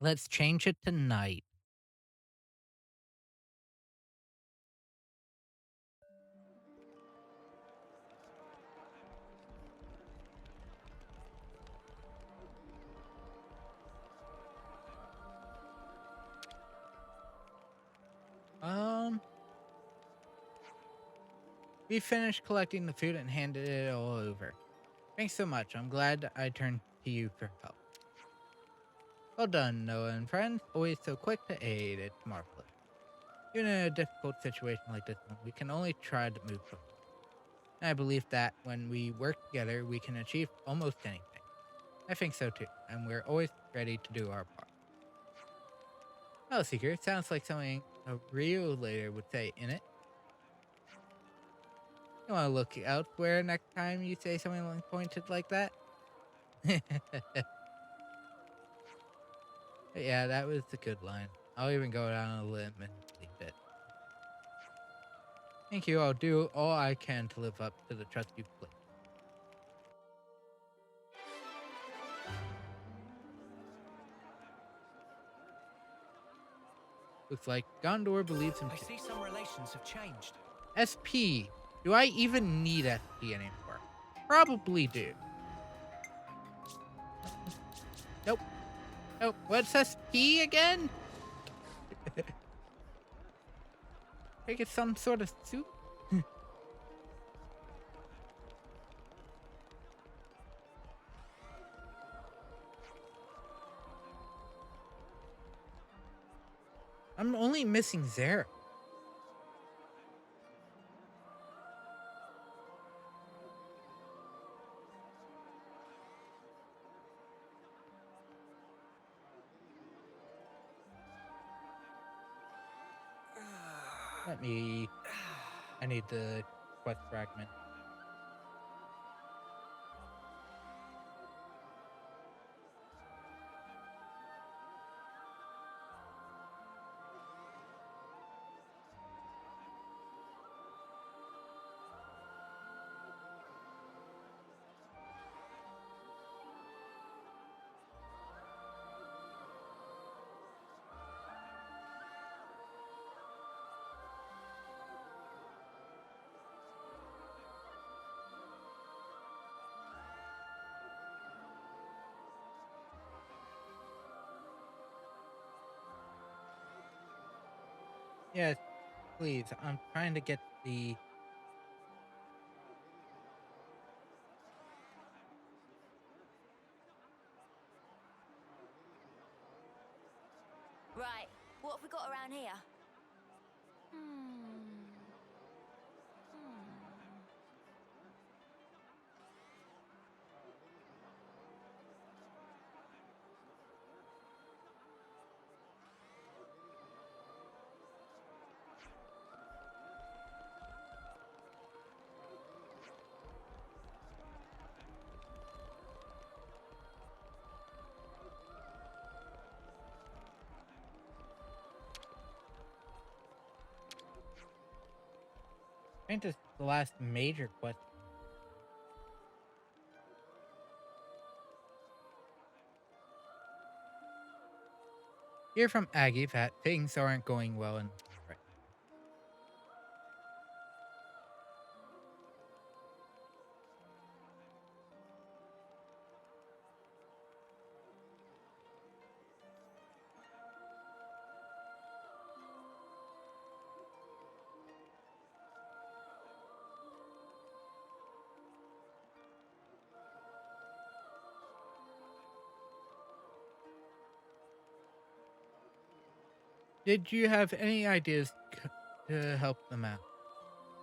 Let's change it to night. We finished collecting the food and handed it all over. Thanks so much. I'm glad I turned to you for help. Well done, Noah and friends. Always so quick to aid. It's marvelous. Even in a difficult situation like this one, we can only try to move forward. And I believe that when we work together, we can achieve almost anything. I think so too, and we're always ready to do our part. Well, Seeker, it sounds like something a Rio later would say in it. You want to look elsewhere next time you say something pointed like that? Yeah, that was a good line. I'll even go down a limb and leave it. Thank you. I'll do all I can to live up to the trust you've placed. Looks like Gondor believes him I too. see some relations have changed. SP. Do I even need SP anymore? Probably do. Nope. Nope. What's SP again? I think it's some sort of soup. I'm only missing Zara. I need the quest fragment. Yes, please. I'm trying to get the... Right, what have we got around here? Hmm. I think this is the last major quest. Hear from Aggie that things aren't going well in right. Did you have any ideas to help them out?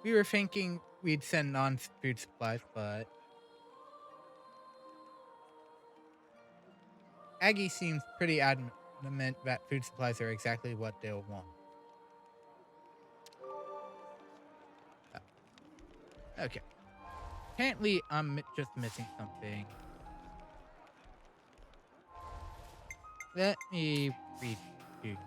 We were thinking we'd send non-food supplies, but Aggie seems pretty adamant that food supplies are exactly what they'll want. Okay. Apparently, I'm just missing something. Let me read to you.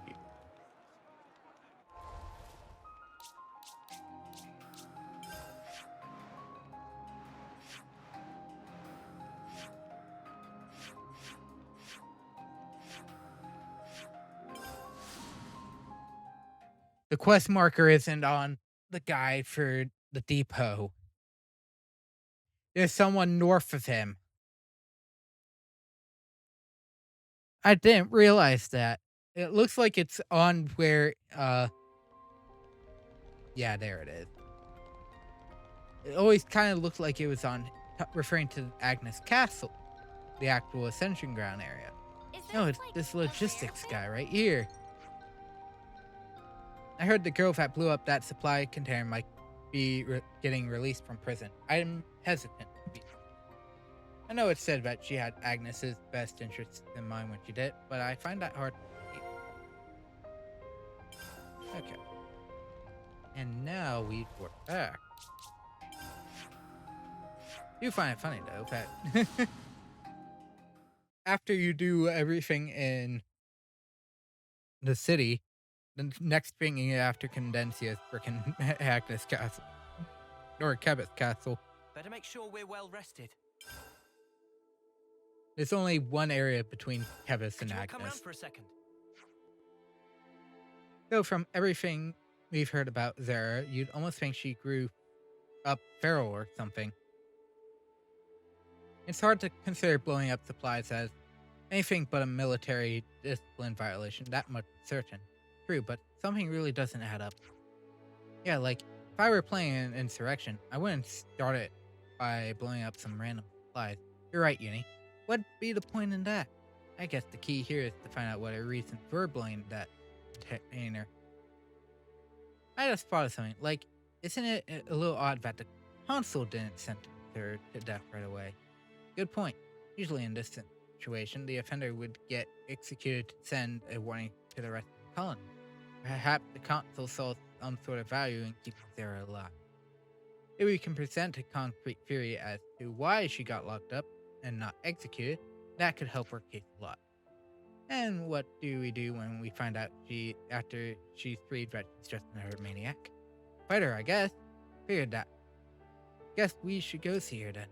The quest marker isn't on the guide for the depot. There's someone north of him. I didn't realize that. It looks like it's on where, yeah, there it is. It always kind of looked like it was on, referring to Agnes Castle, the actual Ascension Ground area. No, it's this logistics guy right here. I heard the girl that blew up that supply container might be getting released from prison. I'm hesitant. I know it said that she had Agnes's best interests in mind when she did, but I find that hard to believe. Okay. And now we're back. You find it funny though that after you do everything in the city, the next thing you have to condense is freaking Agnes Castle. Or Kebbeth Castle. Better make sure we're well rested. There's only one area between Kebbeth and Could you come round Agnes. for a second? So from everything we've heard about Zara, you'd almost think she grew up feral or something. It's hard to consider blowing up supplies as anything but a military discipline violation, that much certain. True, but something really doesn't add up. Yeah, like, if I were playing an insurrection, I wouldn't start it by blowing up some random supplies. You're right, Uni. What'd be the point in that? I guess the key here is to find out what her reason for blowing that container. I just thought of something. Like, isn't it a little odd that the consul didn't sentence her to death right away? Good point. Usually in this situation, the offender would get executed to send a warning to the rest of the colony. Perhaps the consul saw some sort of value in keeping Sarah alive. If we can present a concrete theory as to why she got locked up and not executed, that could help our case a lot. And what do we do when we find out after she's freed that she's just another maniac? Fight her, I guess. Figured that. Guess we should go see her then.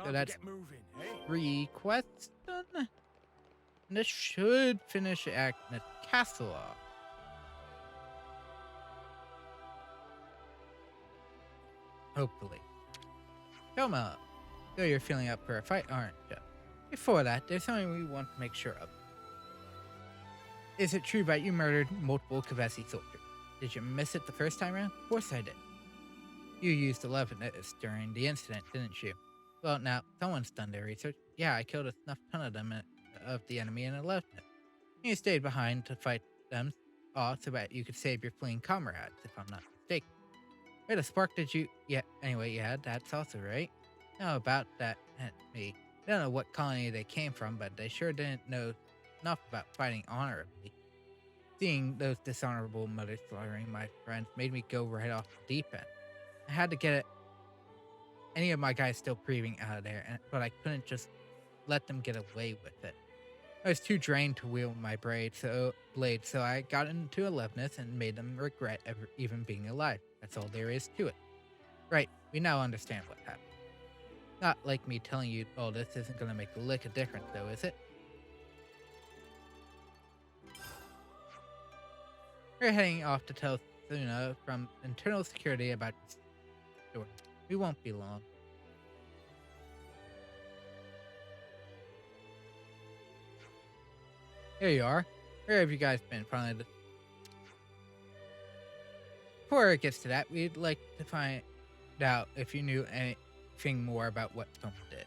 So that's moving, eh? 3 quests done. And this should finish Agnes Castle off. Hopefully. Come on. So you're feeling up for a fight, aren't you? Before that, there's something we want to make sure of. Is it true that you murdered multiple Kavesi soldiers? Did you miss it the first time around? Of course I did. You used 11 during the incident, didn't you? Well, now, someone's done their research. Yeah, I killed a snuff ton of them of the enemy and 11. You stayed behind to fight them off so that you could save your fleeing comrades, if I'm not mistaken. Wait, a spark did you... Yeah, anyway, yeah, that's also right. Now about that and me. I don't know what colony they came from, but they sure didn't know enough about fighting honorably. Seeing those dishonorable mothers slaughtering my friends made me go right off the deep end. I had to get any of my guys still breathing out of there, but I couldn't just let them get away with it. I was too drained to wield my blade, so I got into Alevness and made them regret even being alive. That's all there is to it. Right, we now understand what happened. Not like me telling you all this isn't gonna make a lick of difference, though, is it? We're heading off to tell Suna from internal security about the story. We won't be long. Here you are. Where have you guys been? Finally. Before it gets to that, we'd like to find out if you knew anything more about what Toma did.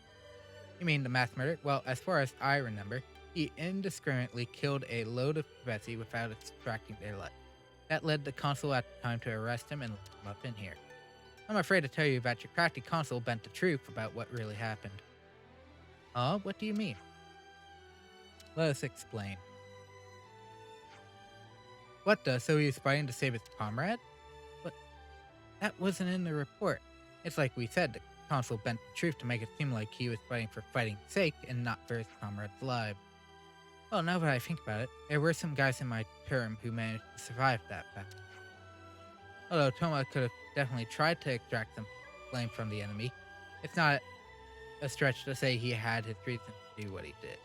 You mean the mass murder? Well, as far as I remember, he indiscriminately killed a load of Bessie without extracting their life. That led the consul at the time to arrest him and lock him up in here. I'm afraid to tell you that your crafty consul bent the truth about what really happened. What do you mean? Let us explain. What the? So he was fighting to save his comrade? But that wasn't in the report. It's like we said, the consul bent the truth to make it seem like he was fighting for fighting's sake and not for his comrades' lives. Well, now that I think about it, there were some guys in my term who managed to survive that battle. Although Toma could have definitely tried to extract some blame from the enemy, it's not a stretch to say he had his reason to do what he did.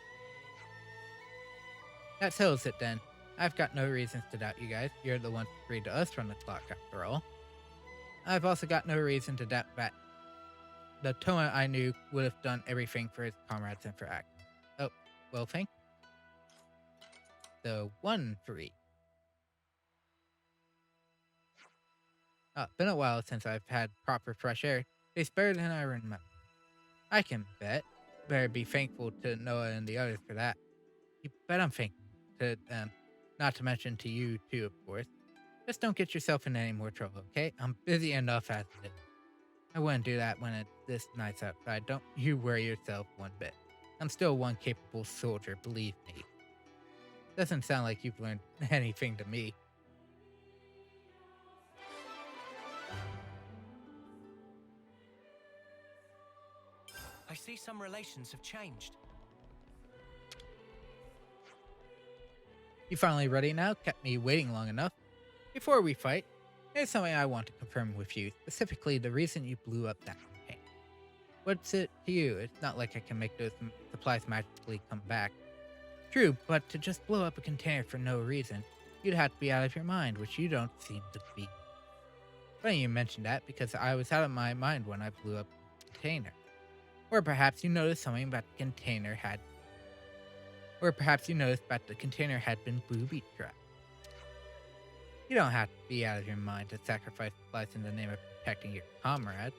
That settles it then. I've got no reasons to doubt you guys. You're the ones who freed us from the clock after all. I've also got no reason to doubt that the Toma I knew would have done everything for his comrades and for Act. Oh, well, thank you. So, 1 for each. Been a while since I've had proper fresh air. Tastes better than I remember. I can bet. Better be thankful to Noah and the others for that. You bet I'm thankful to them. Not to mention to you, too, of course. Just don't get yourself in any more trouble, okay? I'm busy enough as it is. I wouldn't do that when it's this nice outside. Don't you worry yourself one bit. I'm still one capable soldier, believe me. Doesn't sound like you've learned anything to me. I see some relations have changed. You finally ready now? Kept me waiting long enough. Before we fight, there's something I want to confirm with you, specifically the reason you blew up that container. What's it to you? It's not like I can make those supplies magically come back. True, but to just blow up a container for no reason, you'd have to be out of your mind, which you don't seem to be. Funny you mentioned that, because I was out of my mind when I blew up the container. Or perhaps you noticed something that the container had. Or perhaps you noticed that the container had been booby-trapped. You don't have to be out of your mind to sacrifice supplies in the name of protecting your comrade.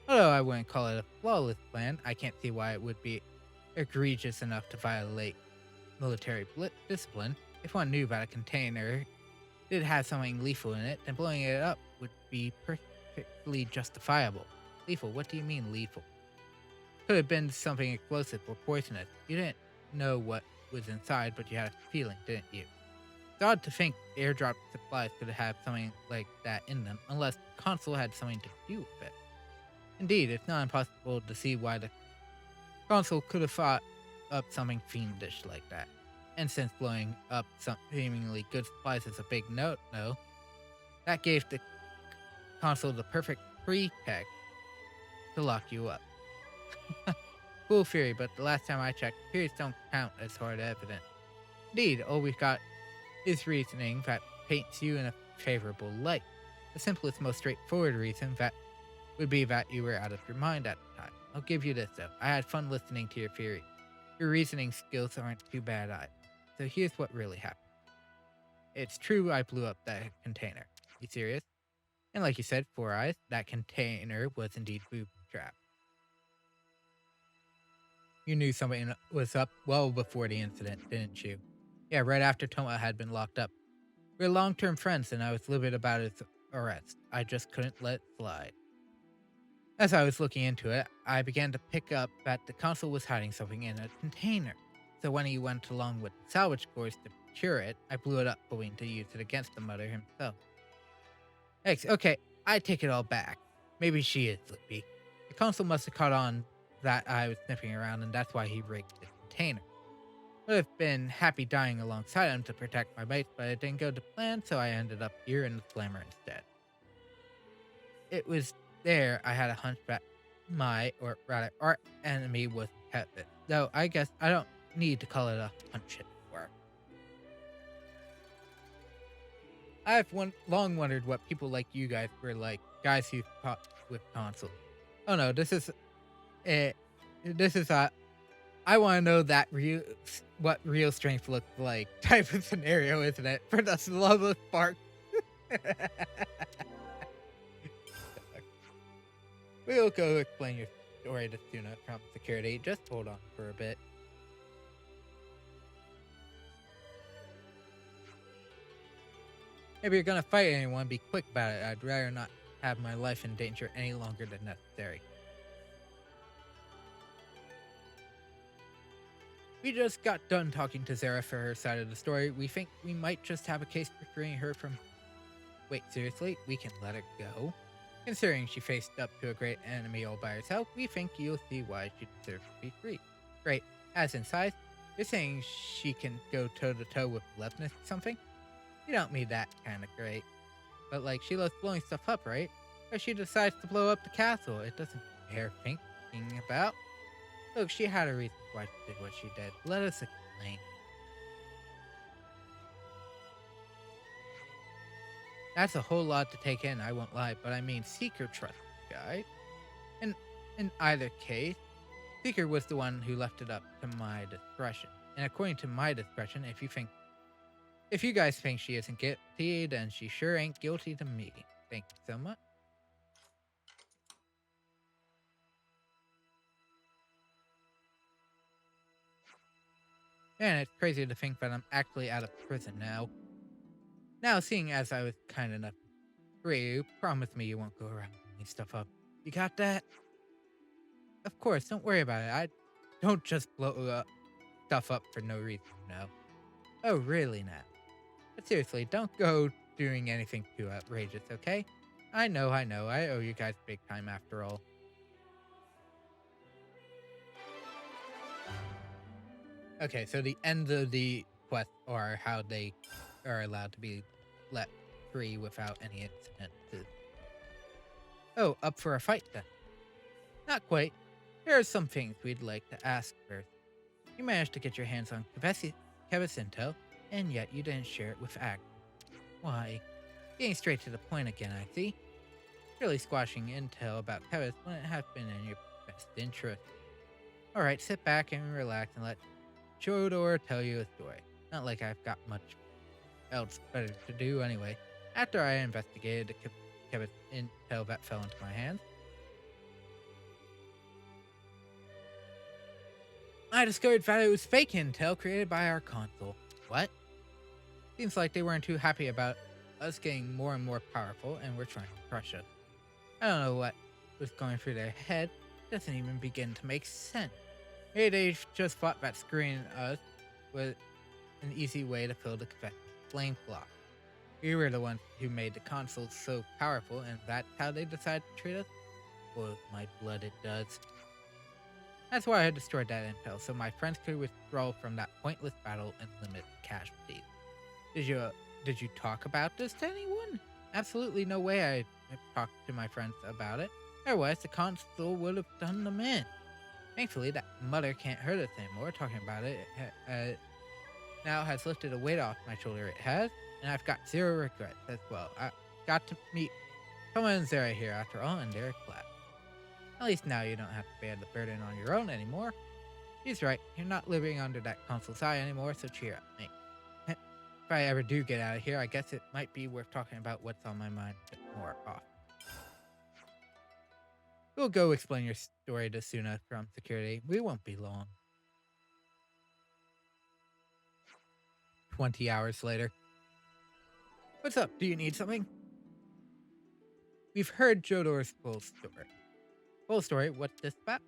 Although I wouldn't call it a flawless plan, I can't see why it would be egregious enough to violate military discipline. If one knew that a container did have something lethal in it, then blowing it up would be perfectly justifiable. Lethal? What do you mean lethal? Could have been something explosive or poisonous. You didn't know what was inside, but you had a feeling, didn't you? It's odd to think airdrop supplies could have something like that in them, unless the console had something to do with it. Indeed, it's not impossible to see why the console could have thought up something fiendish like that. And since blowing up some seemingly good supplies is a big no-no, that gave the console the perfect pretext to lock you up. Cool theory, but the last time I checked, theories don't count as hard evidence. Indeed, all we've got is reasoning that paints you in a favorable light. The simplest, most straightforward reason that would be that you were out of your mind at the time. I'll give you this though. I had fun listening to your theory. Your reasoning skills aren't too bad either. So here's what really happened. It's true I blew up that container. You serious? And like you said, Four Eyes, that container was indeed booby-trapped. You knew something was up well before the incident, didn't you? Yeah, right after Toma had been locked up. We were long-term friends and I was livid about his arrest. I just couldn't let it slide. As I was looking into it, I began to pick up that the console was hiding something in a container. So when he went along with the salvage course to procure it, I blew it up hoping to use it against the mother himself. Okay, I take it all back. Maybe she is sleepy. The console must have caught on that I was sniffing around and that's why he rigged the container. Would have been happy dying alongside him to protect my base, but it didn't go to plan, so I ended up here in the slammer instead. It was there I had a hunch that or rather, our enemy was Kevin. Though I guess I don't need to call it a hunch anymore. I've long wondered what people like you guys were like, guys who fought with consoles. Oh no, this is I want to know that what real strength looks like type of scenario, isn't it? For the love of spark. We'll go explain your story to Suna from security. Just hold on for a bit. If you're gonna fight anyone, be quick about it. I'd rather not have my life in danger any longer than necessary. We just got done talking to Zara for her side of the story. We think we might just have a case for freeing her from... Wait, seriously? We can let her go? Considering she faced up to a great enemy all by herself, we think you'll see why she deserves to be free. Great. As in size, you're saying she can go toe-to-toe with Levness or something? You don't mean that kind of great. But like, she loves blowing stuff up, right? Or she decides to blow up the castle. It doesn't bear thinking about. Look, she had a reason why she did what she did. Let us explain. That's a whole lot to take in, I won't lie, but I mean, Seeker trusts the guy. And in either case, Seeker was the one who left it up to my discretion. And according to my discretion, if you guys think she isn't guilty, then she sure ain't guilty to me. Thank you so much. Man, it's crazy to think that I'm actually out of prison now. Now, seeing as I was kind enough to free you, promise me you won't go around blowing stuff up. You got that? Of course, don't worry about it. I don't just blow stuff up for no reason, no. Oh, really now? But seriously, don't go doing anything too outrageous, okay? I know, I owe you guys big time after all. Okay, so the end of the quest are how they are allowed to be let free without any incidences. Oh, up for a fight then? Not quite. There are some things we'd like to ask first. You managed to get your hands on Kevis intel, and yet you didn't share it with Ag. Why? Getting straight to the point again, I see. Really squashing intel about Kevis wouldn't have been in your best interest. Alright, sit back and relax and let Chodor tell you a story. Not like I've got much else better to do anyway. After I investigated the Kevis intel that fell into my hands, I discovered that it was fake intel created by our console. What? Seems like they weren't too happy about us getting more and more powerful and were trying to crush us. I don't know what was going through their head. It doesn't even begin to make sense. Maybe they just thought that screwing us was an easy way to fill the flame block. We were the ones who made the console so powerful, and that's how they decided to treat us? Boils my blood, it does. That's why I destroyed that intel, so my friends could withdraw from that pointless battle and limit casualties. Did you talk about this to anyone? Absolutely no way I talked to my friends about it. Otherwise, the console would have done them in. Thankfully, that mother can't hurt us anymore. Talking about it now has lifted a weight off my shoulder. It has, and I've got zero regrets as well. I got to meet Toma and Zara here after all, and they're glad. At least now you don't have to bear the burden on your own anymore. He's right, you're not living under that console's eye anymore, so cheer up, mate. If I ever do get out of here, I guess it might be worth talking about what's on my mind a bit more often. We'll go explain your story to Suna from security. We won't be long. 20 hours later. What's up? Do you need something? We've heard Jodor's full story. Full story? What's this about?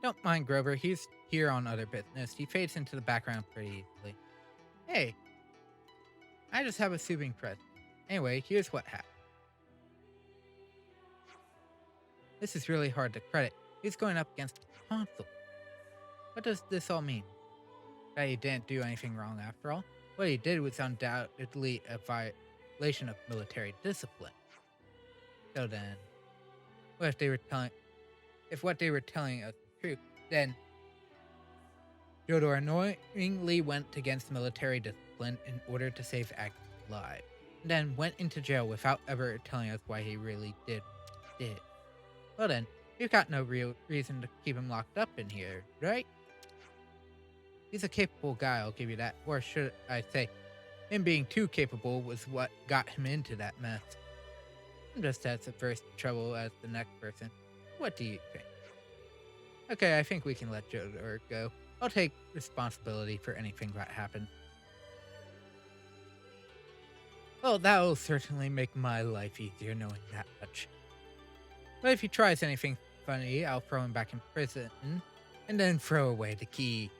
Don't mind Grover. He's here on other business. He fades into the background pretty easily. Hey. I just have a soothing presence. Anyway, here's what happened. This is really hard to credit. He's going up against a console. What does this all mean? That he didn't do anything wrong after all? What he did was undoubtedly violation of military discipline. So then, what if they were telling? If what they were telling us was true, then Jodor annoyingly went against military discipline in order to save Agnes alive, and then went into jail without ever telling us why he really did what he did. Well then, you've got no real reason to keep him locked up in here, right? He's a capable guy, I'll give you that. Or should I say, him being too capable was what got him into that mess. I'm just as averse to trouble as the next person. What do you think? Okay, I think we can let Jodor go. I'll take responsibility for anything that happens. Well, that will certainly make my life easier knowing that much. But if he tries anything funny, I'll throw him back in prison, and then throw away the key.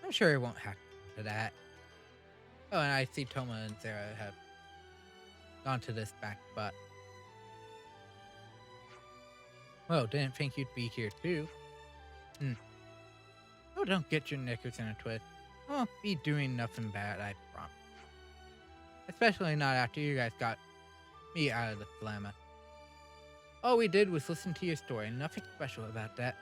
I'm sure it won't happen to that. Oh, and I see Toma and Sarah have gone to this back spot. Well, didn't think you'd be here too. Oh, don't get your knickers in a twist. I won't be doing nothing bad, I promise. Especially not after you guys got me out of the slammer. All we did was listen to your story, nothing special about that.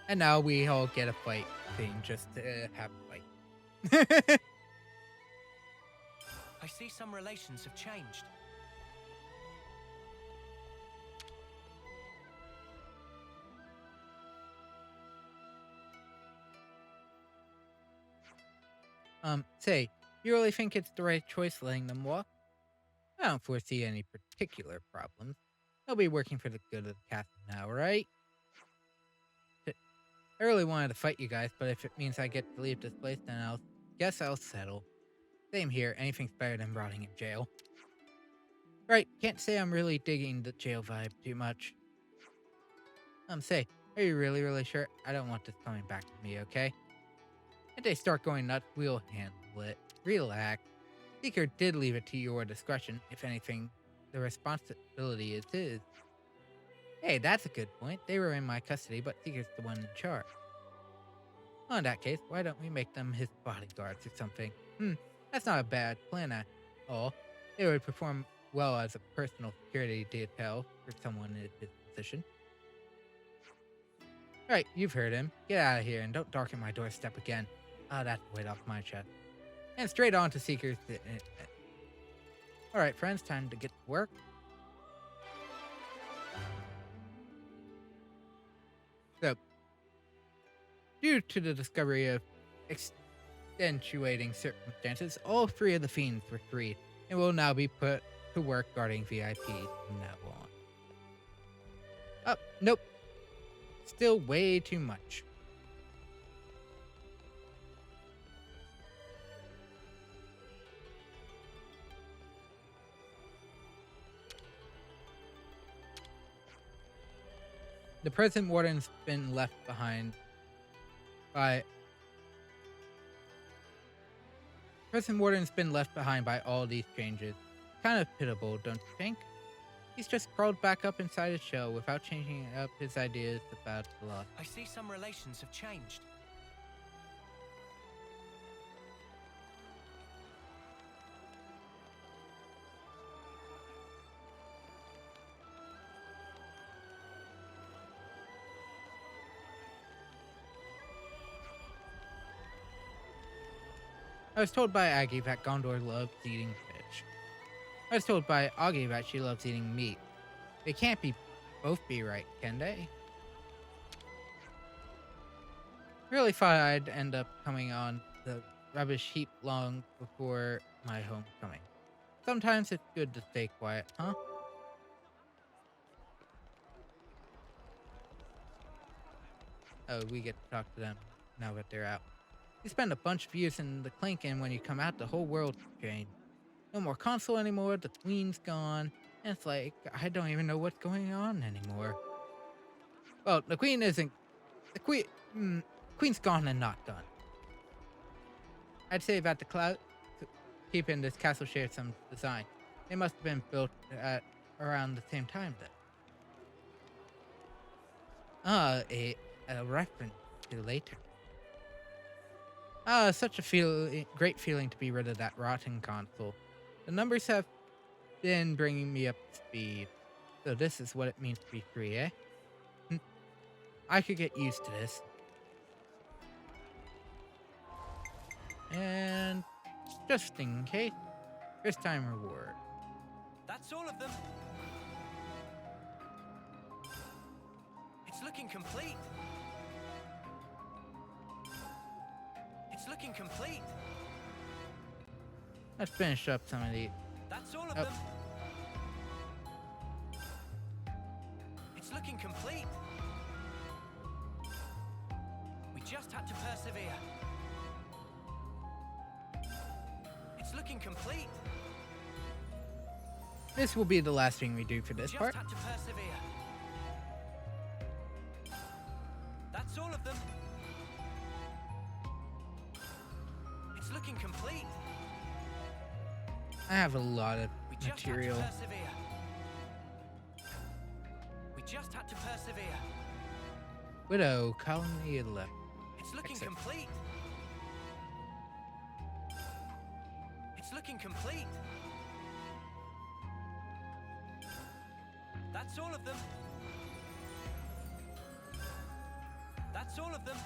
And now we all get a fight thing just to have a fight. I see some relations have changed. Say, you really think it's the right choice letting them walk? I don't foresee any particular problems. They'll be working for the good of the castle now, right? I really wanted to fight you guys, but if it means I get to leave this place, then I'll settle. Same here, anything's better than rotting in jail. Right, can't say I'm really digging the jail vibe too much. Say, are you really sure? I don't want this coming back to me, okay? If they start going nuts, we'll handle it. Relax. Seeker did leave it to your discretion. If anything, the responsibility is his. Hey, that's a good point. They were in my custody, but Seeker's the one in charge. Well, in that case, why don't we make them his bodyguards or something? That's not a bad plan at all. They would perform well as a personal security detail for someone in his position. Right, you've heard him. Get out of here and don't darken my doorstep again. That's weight off my chest. And straight on to Seeker's. Alright, friends, time to get to work. So, due to the discovery of extenuating circumstances, all 3 of the fiends were freed and will now be put to work guarding VIPs from now on. Oh, nope. Still way too much. The prison warden's been left behind by all these changes. Kind of pitiable, don't you think? He's just crawled back up inside his shell without changing up his ideas about the law. I see some relations have changed. I was told by Aggie that Gondor loves eating fish. I was told by Augie that she loves eating meat. They can't both be right, can they? Really thought I'd end up coming on the rubbish heap long before my homecoming. Sometimes it's good to stay quiet, huh? Oh, we get to talk to them now that they're out. You spend a bunch of years in the clink, and when you come out, the whole world's changed. No more console anymore, the queen's gone, and it's like, I don't even know what's going on anymore. Well, the queen isn't... Queen's gone and not gone. I'd say that the cloud keeping this castle shared some design. They must have been built at around the same time then. A reference to later. Such a great feeling to be rid of that rotten console. The numbers have been bringing me up to speed. So this is what it means to be free, eh? I could get used to this. And just in case, first time reward. That's all of them. It's looking complete. It's looking complete. Let's finish up some of these. That's all of them. It's looking complete. We just had to persevere. It's looking complete. This will be the last thing we do for this part. Just had to persevere. That's all of them. It's looking complete. I have a lot of We just material. had to persevere. We just had to persevere. Widow, colony 11. It's looking Exit. complete. It's looking complete. That's all of them. That's all of them.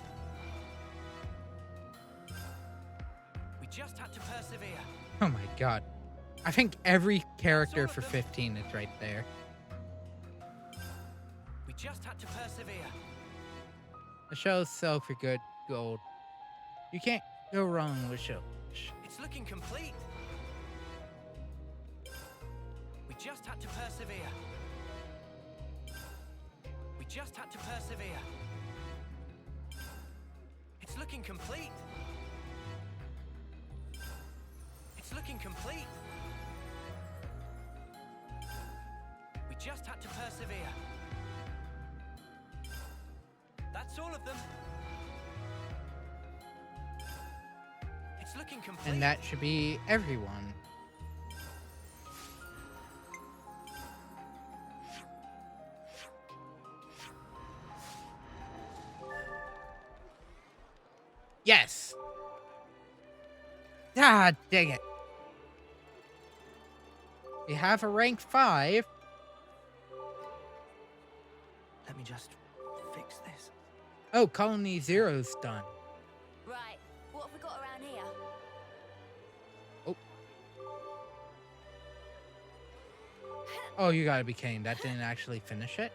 We just had to persevere. Oh my god. I think every character of for them. 15 is right there. We just had to persevere. The shells sell for good gold. You can't go wrong with shells. It's looking complete. We just had to persevere. We just had to persevere. It's looking complete. It's looking complete. We just had to persevere. That's all of them. It's looking complete. And that should be everyone. Yes! Ah, dang it. We have a rank 5. Let me just fix this. Oh, colony 0's done. Right, what have we got around here? Oh, you gotta be kidding. That didn't actually finish it?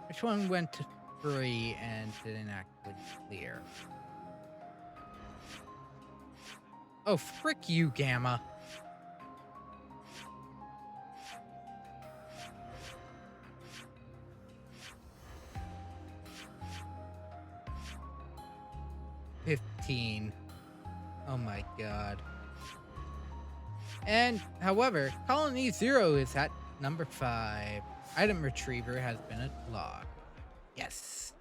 Which one went to 3 and didn't actually clear? Oh, frick you, Gamma. $15. Oh my god. And, however, Colony 0 is at number 5. Item retriever has been unlocked. Yes.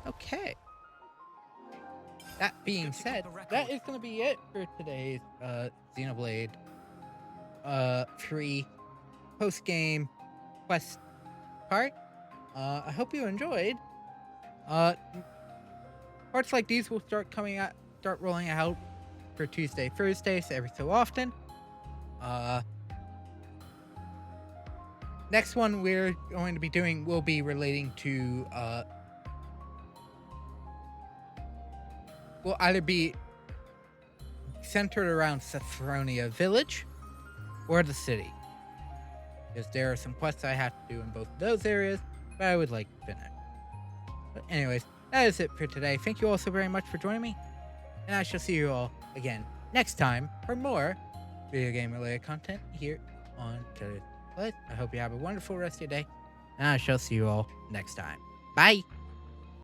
Okay. That being said, that is going to be it for today's Xenoblade free post-game quest part. I hope you enjoyed. Parts like these will start rolling out for Tuesday, Thursdays every so often. Next one we're going to be doing will be relating to will either be centered around Saffronia Village or the city, because there are some quests I have to do in both of those areas, but I would like to finish. But anyways, that is it for today. Thank you all so very much for joining me, and I shall see you all again next time for more video game related content here on Killer Play. I hope you have a wonderful rest of your day, and I shall see you all next time. Bye!